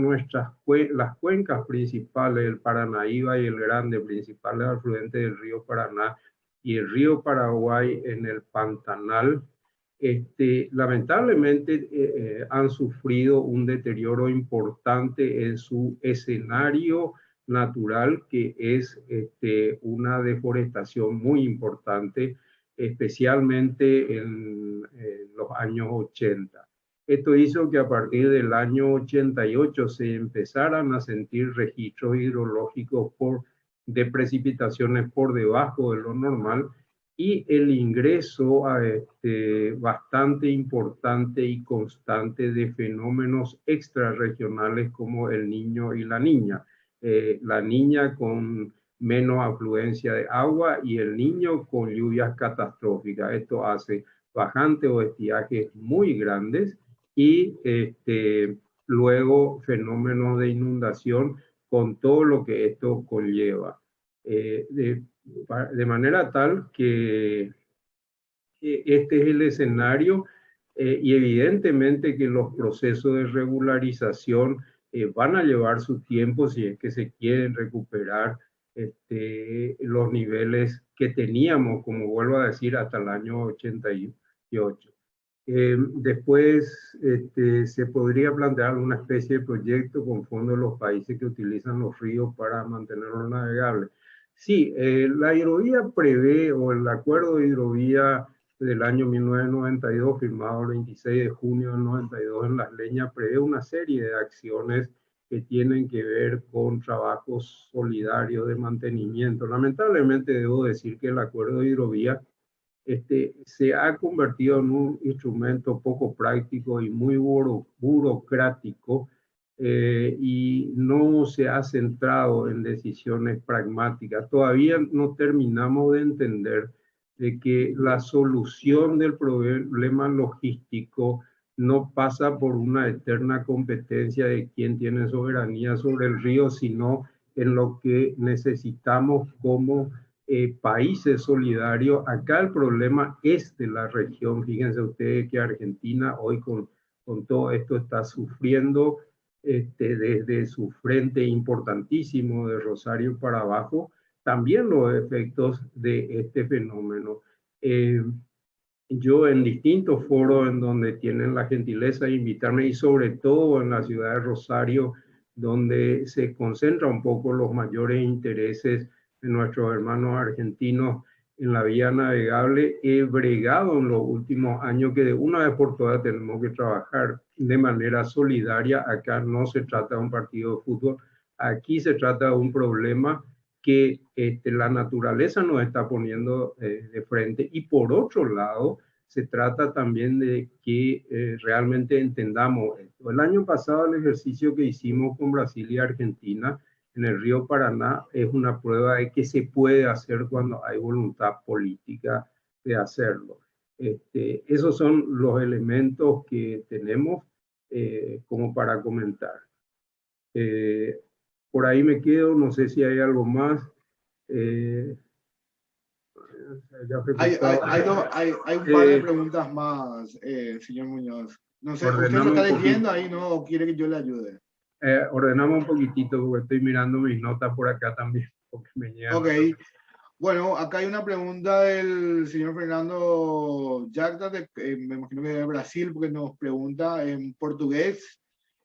las cuencas principales, el Paranaíba y el Grande, principales afluentes del río Paraná y el río Paraguay en el Pantanal, lamentablemente han sufrido un deterioro importante en su escenario natural, que es una deforestación muy importante, especialmente en los años 80. Esto hizo que a partir del año 88 se empezaran a sentir registros hidrológicos de precipitaciones por debajo de lo normal y el ingreso bastante importante y constante de fenómenos extrarregionales como el Niño y la Niña. La Niña con menos afluencia de agua y el Niño con lluvias catastróficas. Esto hace bajantes o estiajes muy grandes y luego fenómenos de inundación con todo lo que esto conlleva. De manera tal que este es el escenario y evidentemente que los procesos de regularización van a llevar su tiempo si es que se quieren recuperar los niveles que teníamos, como vuelvo a decir, hasta el año 88. Después se podría plantear una especie de proyecto con fondos de los países que utilizan los ríos para mantenerlos navegables. Sí, la hidrovía prevé, o el acuerdo de hidrovía del año 1992, firmado el 26 de junio del 92 en Las Leñas, prevé una serie de acciones que tienen que ver con trabajos solidarios de mantenimiento. Lamentablemente debo decir que el acuerdo de hidrovía se ha convertido en un instrumento poco práctico y muy burocrático, y no se ha centrado en decisiones pragmáticas. Todavía no terminamos de entender de que la solución del problema logístico no pasa por una eterna competencia de quién tiene soberanía sobre el río, sino en lo que necesitamos como países solidarios. Acá el problema es de la región. Fíjense ustedes que Argentina hoy con todo esto está sufriendo desde su frente importantísimo de Rosario para abajo, también los efectos de este fenómeno. Yo en distintos foros en donde tienen la gentileza de invitarme y sobre todo en la ciudad de Rosario, donde se concentran un poco los mayores intereses de nuestros hermanos argentinos en la vía navegable, he bregado en los últimos años que de una vez por todas tenemos que trabajar de manera solidaria. Acá no se trata de un partido de fútbol, aquí se trata de un problema que la naturaleza nos está poniendo de frente, y por otro lado se trata también de que realmente entendamos esto. El año pasado el ejercicio que hicimos con Brasil y Argentina en el río Paraná es una prueba de que se puede hacer cuando hay voluntad política de hacerlo. Esos son los elementos que tenemos como para comentar. Por ahí me quedo, no sé si hay algo más. Hay un par de preguntas más, señor Muñoz. No sé, ¿usted lo está leyendo ahí, no? ¿O quiere que yo le ayude? Ordenamos un poquitito, porque estoy mirando mis notas por acá también. Porque me llegan. Ok. Bueno, acá hay una pregunta del señor Fernando Jacta, me imagino que de Brasil, porque nos pregunta en portugués.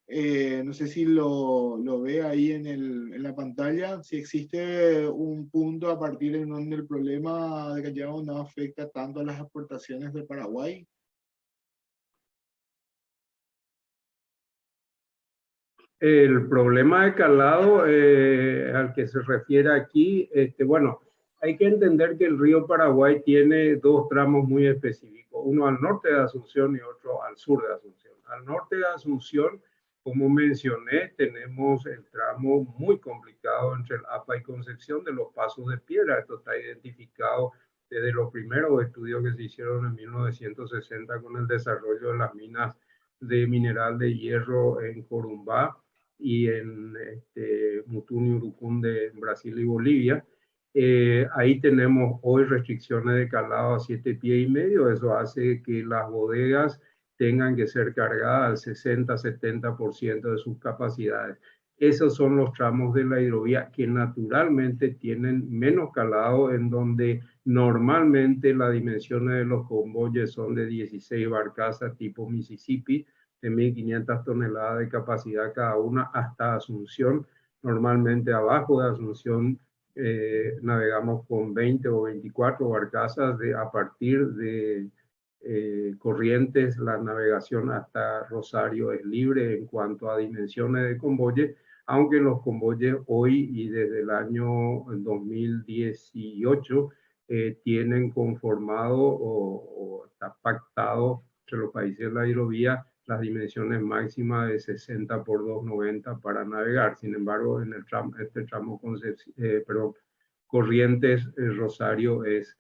No sé si lo ve ahí en la pantalla, si existe un punto a partir de donde el problema de callao no afecta tanto a las exportaciones de Paraguay. El problema de calado al que se refiere aquí, bueno, hay que entender que el río Paraguay tiene dos tramos muy específicos, uno al norte de Asunción y otro al sur de Asunción. Al norte de Asunción, como mencioné, tenemos el tramo muy complicado entre el APA y Concepción de los Pasos de Piedra. Esto está identificado desde los primeros estudios que se hicieron en 1960 con el desarrollo de las minas de mineral de hierro en Corumbá y en Mutum y Urucum de Brasil y Bolivia. Ahí tenemos hoy restricciones de calado a 7,5 pies. Eso hace que las bodegas tengan que ser cargadas al 60-70% de sus capacidades. Esos son los tramos de la hidrovía que naturalmente tienen menos calado, en donde normalmente las dimensiones de los convoyes son de 16 barcazas tipo Mississippi, de 1.500 toneladas de capacidad cada una, hasta Asunción. Normalmente abajo de Asunción navegamos con 20 o 24 barcazas. A partir de Corrientes, la navegación hasta Rosario es libre en cuanto a dimensiones de convoyes, aunque los convoyes hoy y desde el año 2018 tienen conformado o está pactado entre los países de la hidrovía las dimensiones máximas de 60 por 290 para navegar. Sin embargo, en el tramo, Corrientes, Rosario es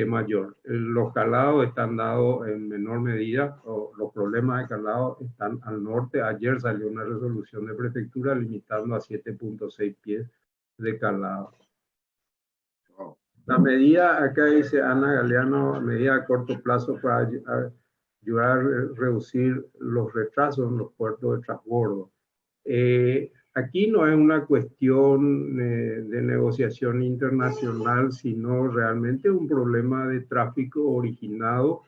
mayor. Los calados están dados en menor medida, o los problemas de calado están al norte. Ayer salió una resolución de prefectura limitando a 7,6 pies de calado. La medida, acá dice Ana Galeano, medida a corto plazo para ayudar a reducir los retrasos en los puertos de transbordo. Aquí no es una cuestión de negociación internacional, sino realmente un problema de tráfico originado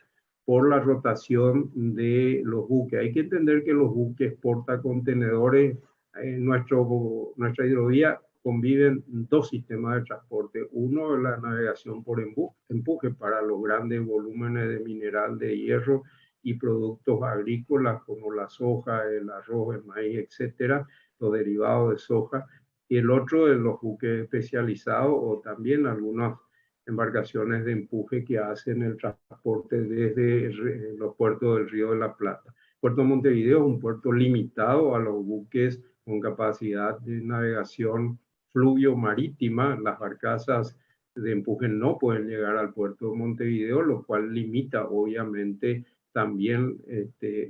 por la rotación de los buques. Hay que entender que los buques portacontenedores en nuestra hidrovía conviven dos sistemas de transporte. Uno es la navegación por empuje para los grandes volúmenes de mineral de hierro y productos agrícolas como la soja, el arroz, el maíz, etcétera, los derivados de soja. Y el otro es los buques especializados o también algunas embarcaciones de empuje que hacen el transporte desde los puertos del Río de la Plata. Puerto Montevideo es un puerto limitado a los buques con capacidad de navegación fluvio-marítima. Las barcazas de empuje no pueden llegar al puerto de Montevideo, lo cual limita obviamente también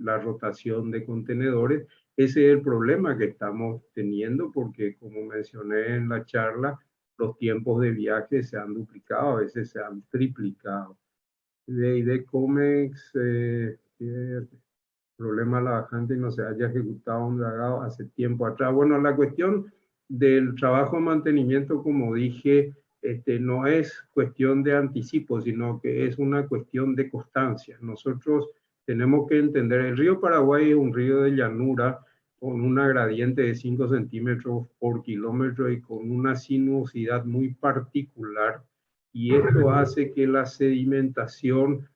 la rotación de contenedores. Ese es el problema que estamos teniendo porque, como mencioné en la charla, los tiempos de viaje se han duplicado, a veces se han triplicado. De COMEX, el problema de la bajante y no se haya ejecutado un dragado hace tiempo atrás. Bueno, la cuestión del trabajo de mantenimiento, como dije, no es cuestión de anticipo, sino que es una cuestión de constancia. Nosotros tenemos que entender, el río Paraguay es un río de llanura con una gradiente de 5 centímetros por kilómetro y con una sinuosidad muy particular, y esto hace que la sedimentación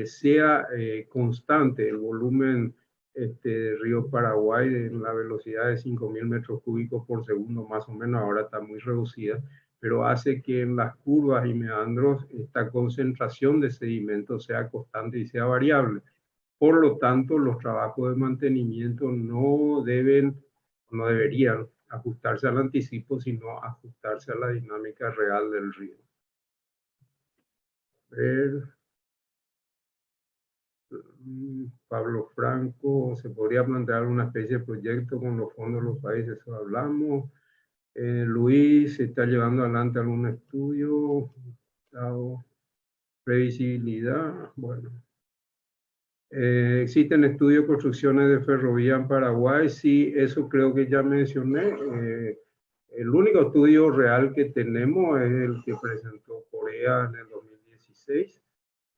sea constante. El volumen del río Paraguay en la velocidad de 5.000 metros cúbicos por segundo, más o menos, ahora está muy reducida, pero hace que en las curvas y meandros esta concentración de sedimentos sea constante y sea variable. Por lo tanto, los trabajos de mantenimiento no deberían ajustarse al anticipo, sino ajustarse a la dinámica real del río. A ver. Pablo Franco, ¿se podría plantear una especie de proyecto con los fondos de los países? Eso hablamos. Luis, ¿se está llevando adelante algún estudio? Previsibilidad, bueno. ¿Existen estudios de construcciones de ferrovía en Paraguay? Sí, eso creo que ya mencioné. El único estudio real que tenemos es el que presentó Corea en el 2016.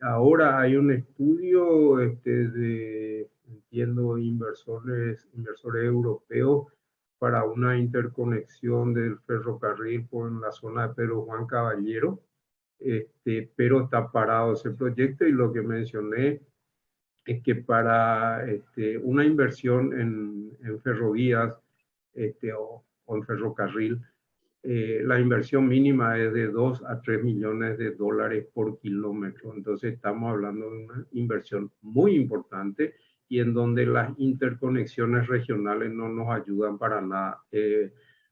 Ahora hay un estudio de, entiendo, inversores europeos para una interconexión del ferrocarril por la zona de Pedro Juan Caballero, pero está parado ese proyecto, y lo que mencioné es que para una inversión en ferrovías o en ferrocarril, la inversión mínima es de 2 a 3 millones de dólares por kilómetro. Entonces estamos hablando de una inversión muy importante y en donde las interconexiones regionales no nos ayudan para nada.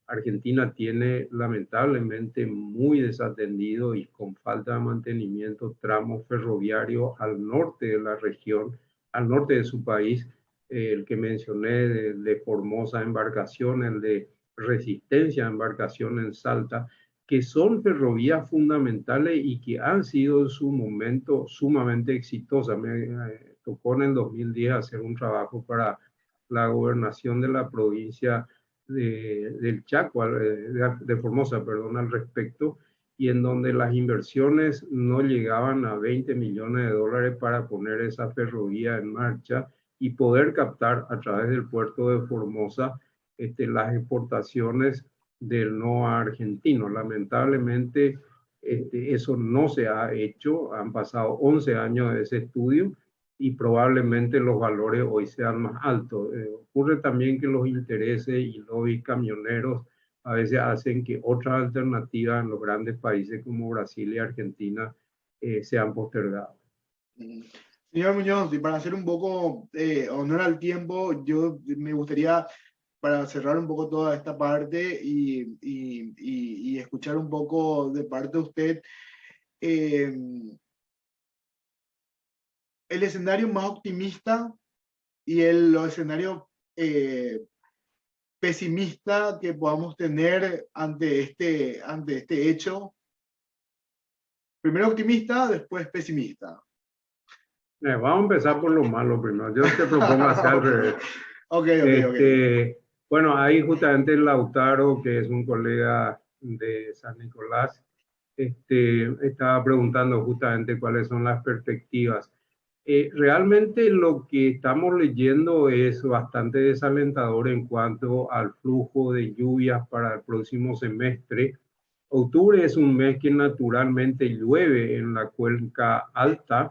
Argentina tiene lamentablemente muy desatendido y con falta de mantenimiento tramos ferroviarios al norte de la región, al norte de su país, el que mencioné de Formosa Embarcación, el de Resistencia Embarcación en Salta, que son ferrovías fundamentales y que han sido en su momento sumamente exitosas. Me tocó en el 2010 hacer un trabajo para la gobernación de la provincia del Chaco, de Formosa, perdón, al respecto, y en donde las inversiones no llegaban a 20 millones de dólares para poner esa ferrovía en marcha y poder captar a través del puerto de Formosa las exportaciones del NOA argentino. Lamentablemente, eso no se ha hecho. Han pasado 11 años de ese estudio y probablemente los valores hoy sean más altos. Ocurre también que los intereses y lobbies camioneros a veces hacen que otras alternativas en los grandes países como Brasil y Argentina sean postergadas. Señor Muñoz, y para hacer un poco honor al tiempo, yo me gustaría, para cerrar un poco toda esta parte y escuchar un poco de parte de usted, el escenario más optimista y los escenarios pesimista que podamos tener ante este hecho. Primero optimista, después pesimista. Vamos a empezar por lo malo primero. Yo te propongo hacer al revés. Okay. Bueno, ahí justamente Lautaro, que es un colega de San Nicolás, estaba preguntando justamente cuáles son las perspectivas. Realmente lo que estamos leyendo es bastante desalentador en cuanto al flujo de lluvias para el próximo semestre. Octubre es un mes que naturalmente llueve en la cuenca alta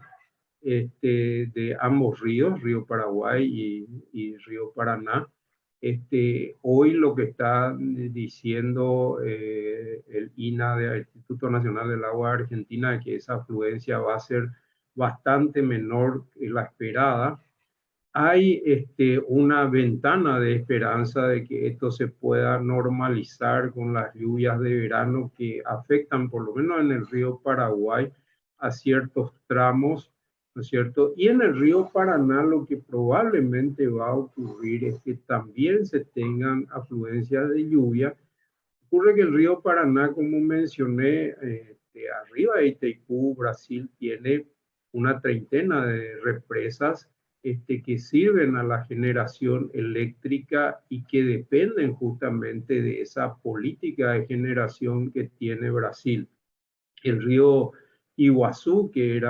de ambos ríos, Río Paraguay y Río Paraná. Hoy lo que está diciendo el INA, del Instituto Nacional del Agua de Argentina, es que esa afluencia va a ser bastante menor que la esperada. Hay una ventana de esperanza de que esto se pueda normalizar con las lluvias de verano, que afectan, por lo menos en el río Paraguay, a ciertos tramos ¿no es cierto? Y en el río Paraná lo que probablemente va a ocurrir es que también se tengan afluencias de lluvia. Ocurre que el río Paraná, como mencioné, de arriba de Itaipú, Brasil, tiene una treintena de represas que sirven a la generación eléctrica y que dependen justamente de esa política de generación que tiene Brasil. El río Iguazú, que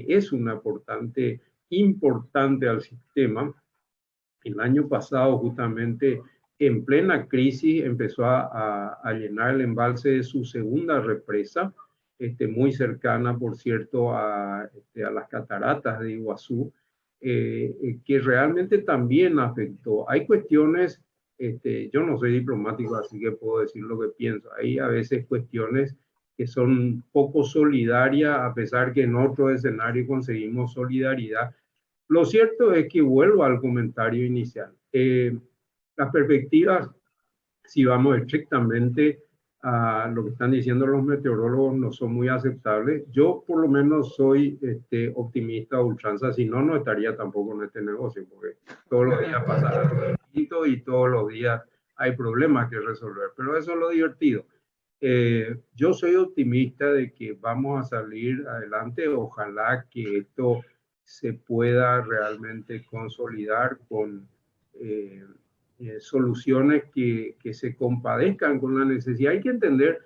es un aportante importante al sistema, el año pasado justamente en plena crisis empezó a llenar el embalse de su segunda represa, muy cercana, por cierto, a las cataratas de Iguazú, que realmente también afectó. Hay cuestiones, yo no soy diplomático, así que puedo decir lo que pienso. Hay a veces cuestiones que son poco solidarias, a pesar que en otro escenario conseguimos solidaridad. Lo cierto es que vuelvo al comentario inicial. Las perspectivas, si vamos estrictamente a lo que están diciendo los meteorólogos, no son muy aceptables. Yo por lo menos soy optimista a ultranza, si no, no estaría tampoco en este negocio, porque todos los días pasa algo distinto y todos los días hay problemas que resolver. Pero eso es lo divertido. Yo soy optimista de que vamos a salir adelante. Ojalá que esto se pueda realmente consolidar con soluciones que se compadezcan con la necesidad. Hay que entender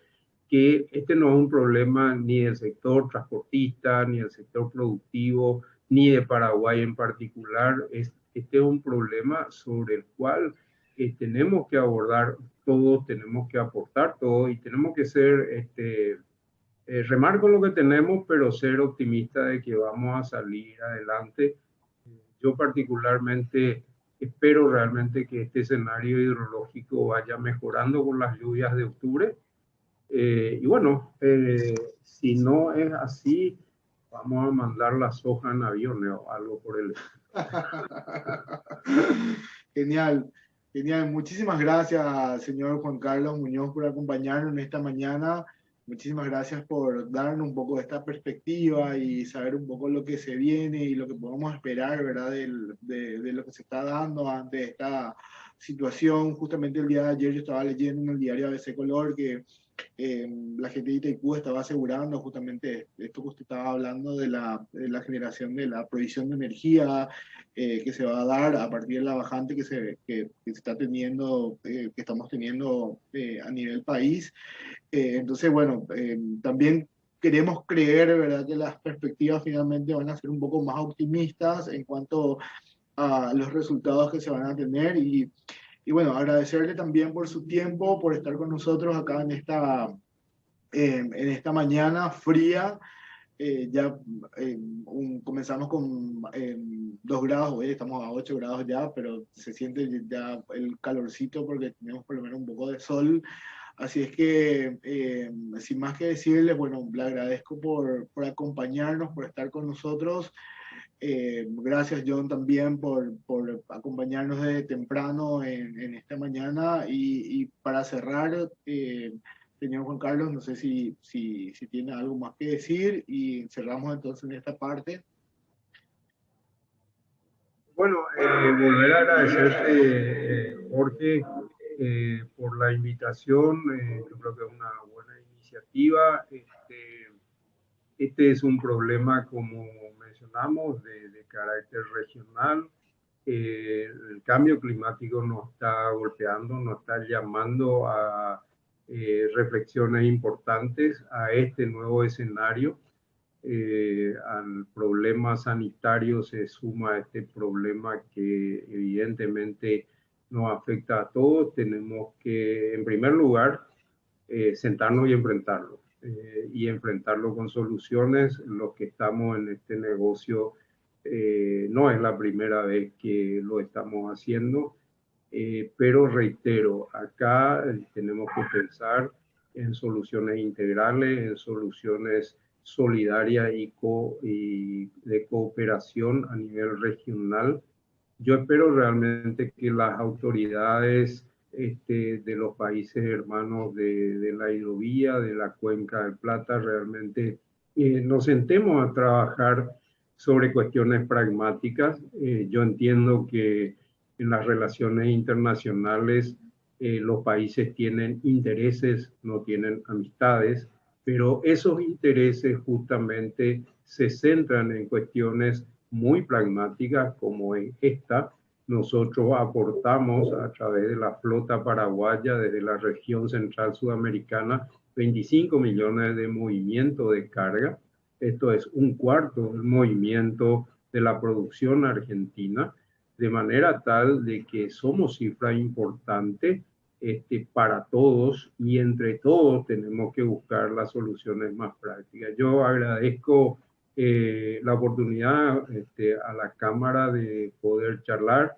que este no es un problema ni del sector transportista, ni del sector productivo, ni de Paraguay en particular. Este es un problema sobre el cual tenemos que abordar todo, tenemos que aportar todo y tenemos que ser, remar con lo que tenemos, pero ser optimista de que vamos a salir adelante. Yo particularmente espero realmente que este escenario hidrológico vaya mejorando con las lluvias de octubre. Y bueno, si no es así, vamos a mandar la soja en aviones o algo por el Genial, genial. Muchísimas gracias, señor Juan Carlos Muñoz, por acompañarnos en esta mañana. Muchísimas gracias por darnos un poco de esta perspectiva y saber un poco lo que se viene y lo que podemos esperar, ¿verdad? De lo que se está dando ante esta situación. Justamente el día de ayer yo estaba leyendo en el diario ABC Color que la gente de Itaipú estaba asegurando justamente esto que usted estaba hablando de la generación de la provisión de energía que se va a dar a partir de la bajante que se está teniendo, que estamos teniendo a nivel país. Entonces, bueno, también queremos creer, ¿verdad?, que las perspectivas finalmente van a ser un poco más optimistas en cuanto a los resultados que se van a tener y bueno, agradecerle también por su tiempo, por estar con nosotros acá en esta mañana fría. Ya comenzamos con 2 grados, hoy estamos a 8 grados ya, pero se siente ya el calorcito porque tenemos por lo menos un poco de sol. Así es que, sin más que decirles, bueno, le agradezco por acompañarnos, por estar con nosotros. Gracias, John, también por acompañarnos desde temprano en esta mañana. Y para cerrar, señor Juan Carlos, no sé si tiene algo más que decir y cerramos entonces en esta parte. Bueno, volver a agradecerte, Jorge, por la invitación. Yo creo que es una buena iniciativa. Este es un problema, como mencionamos, de carácter regional. El cambio climático nos está golpeando, nos está llamando a reflexiones importantes a este nuevo escenario. Al problema sanitario se suma este problema que evidentemente nos afecta a todos. Tenemos que, en primer lugar, sentarnos y enfrentarlo con soluciones. Los que estamos en este negocio no es la primera vez que lo estamos haciendo, pero reitero, acá tenemos que pensar en soluciones integrales, en soluciones solidarias y de cooperación a nivel regional. Yo espero realmente que las autoridades de los países hermanos de la hidrovía, de la Cuenca del Plata, realmente nos sentemos a trabajar sobre cuestiones pragmáticas. Yo entiendo que en las relaciones internacionales los países tienen intereses, no tienen amistades, pero esos intereses justamente se centran en cuestiones muy pragmáticas como en esta. Nosotros aportamos a través de la flota paraguaya desde la región central sudamericana 25 millones de movimiento de carga. Esto es un cuarto del movimiento de la producción argentina, de manera tal de que somos cifra importante para todos y entre todos tenemos que buscar las soluciones más prácticas. Yo agradezco la oportunidad a la Cámara de poder charlar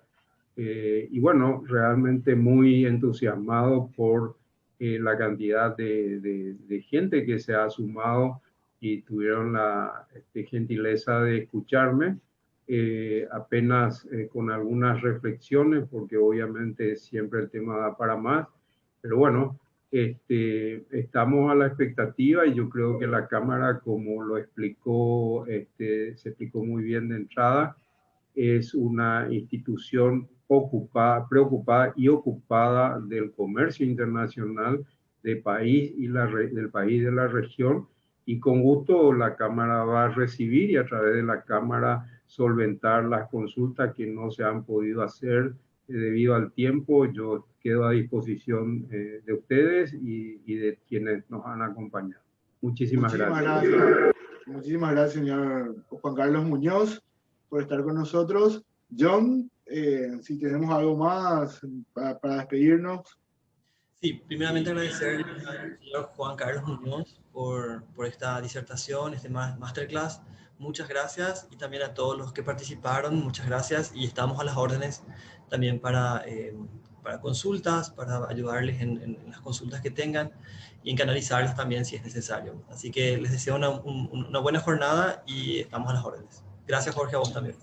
y bueno, realmente muy entusiasmado por la cantidad de gente que se ha sumado y tuvieron la gentileza de escucharme, apenas con algunas reflexiones, porque obviamente siempre el tema da para más, pero bueno, estamos a la expectativa y yo creo que la Cámara, como lo explicó, se explicó muy bien de entrada, es una institución preocupada y ocupada del comercio internacional del país y del país de la región, y con gusto la Cámara va a recibir y a través de la Cámara solventar las consultas que no se han podido hacer debido al tiempo. Yo quedo a disposición de ustedes y de quienes nos han acompañado. Muchísimas gracias. Muchísimas gracias, señor Juan Carlos Muñoz, por estar con nosotros. John, si tenemos algo más para despedirnos. Sí, primeramente agradecer al señor Juan Carlos Muñoz por esta disertación, este masterclass. Muchas gracias, y también a todos los que participaron, muchas gracias, y estamos a las órdenes también para consultas, para ayudarles en las consultas que tengan y en canalizarlas también si es necesario. Así que les deseo una buena jornada y estamos a las órdenes. Gracias, Jorge, a vos también.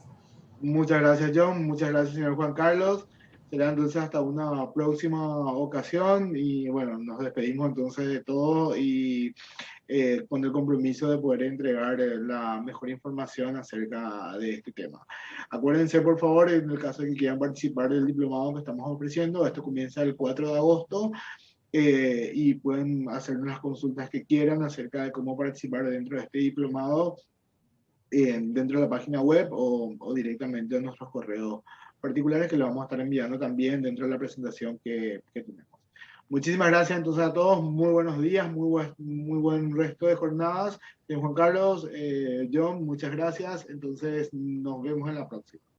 Muchas gracias, John. Muchas gracias, señor Juan Carlos. Será entonces hasta una próxima ocasión y bueno, nos despedimos entonces de todo y con el compromiso de poder entregar la mejor información acerca de este tema. Acuérdense, por favor, en el caso de que quieran participar del diplomado que estamos ofreciendo, esto comienza el 4 de agosto y pueden hacer las consultas que quieran acerca de cómo participar dentro de este diplomado dentro de la página web o directamente en nuestros correos particulares que le vamos a estar enviando también dentro de la presentación que tenemos. Muchísimas gracias entonces a todos, muy buenos días, muy buen resto de jornadas. Juan Carlos, John, muchas gracias, entonces nos vemos en la próxima.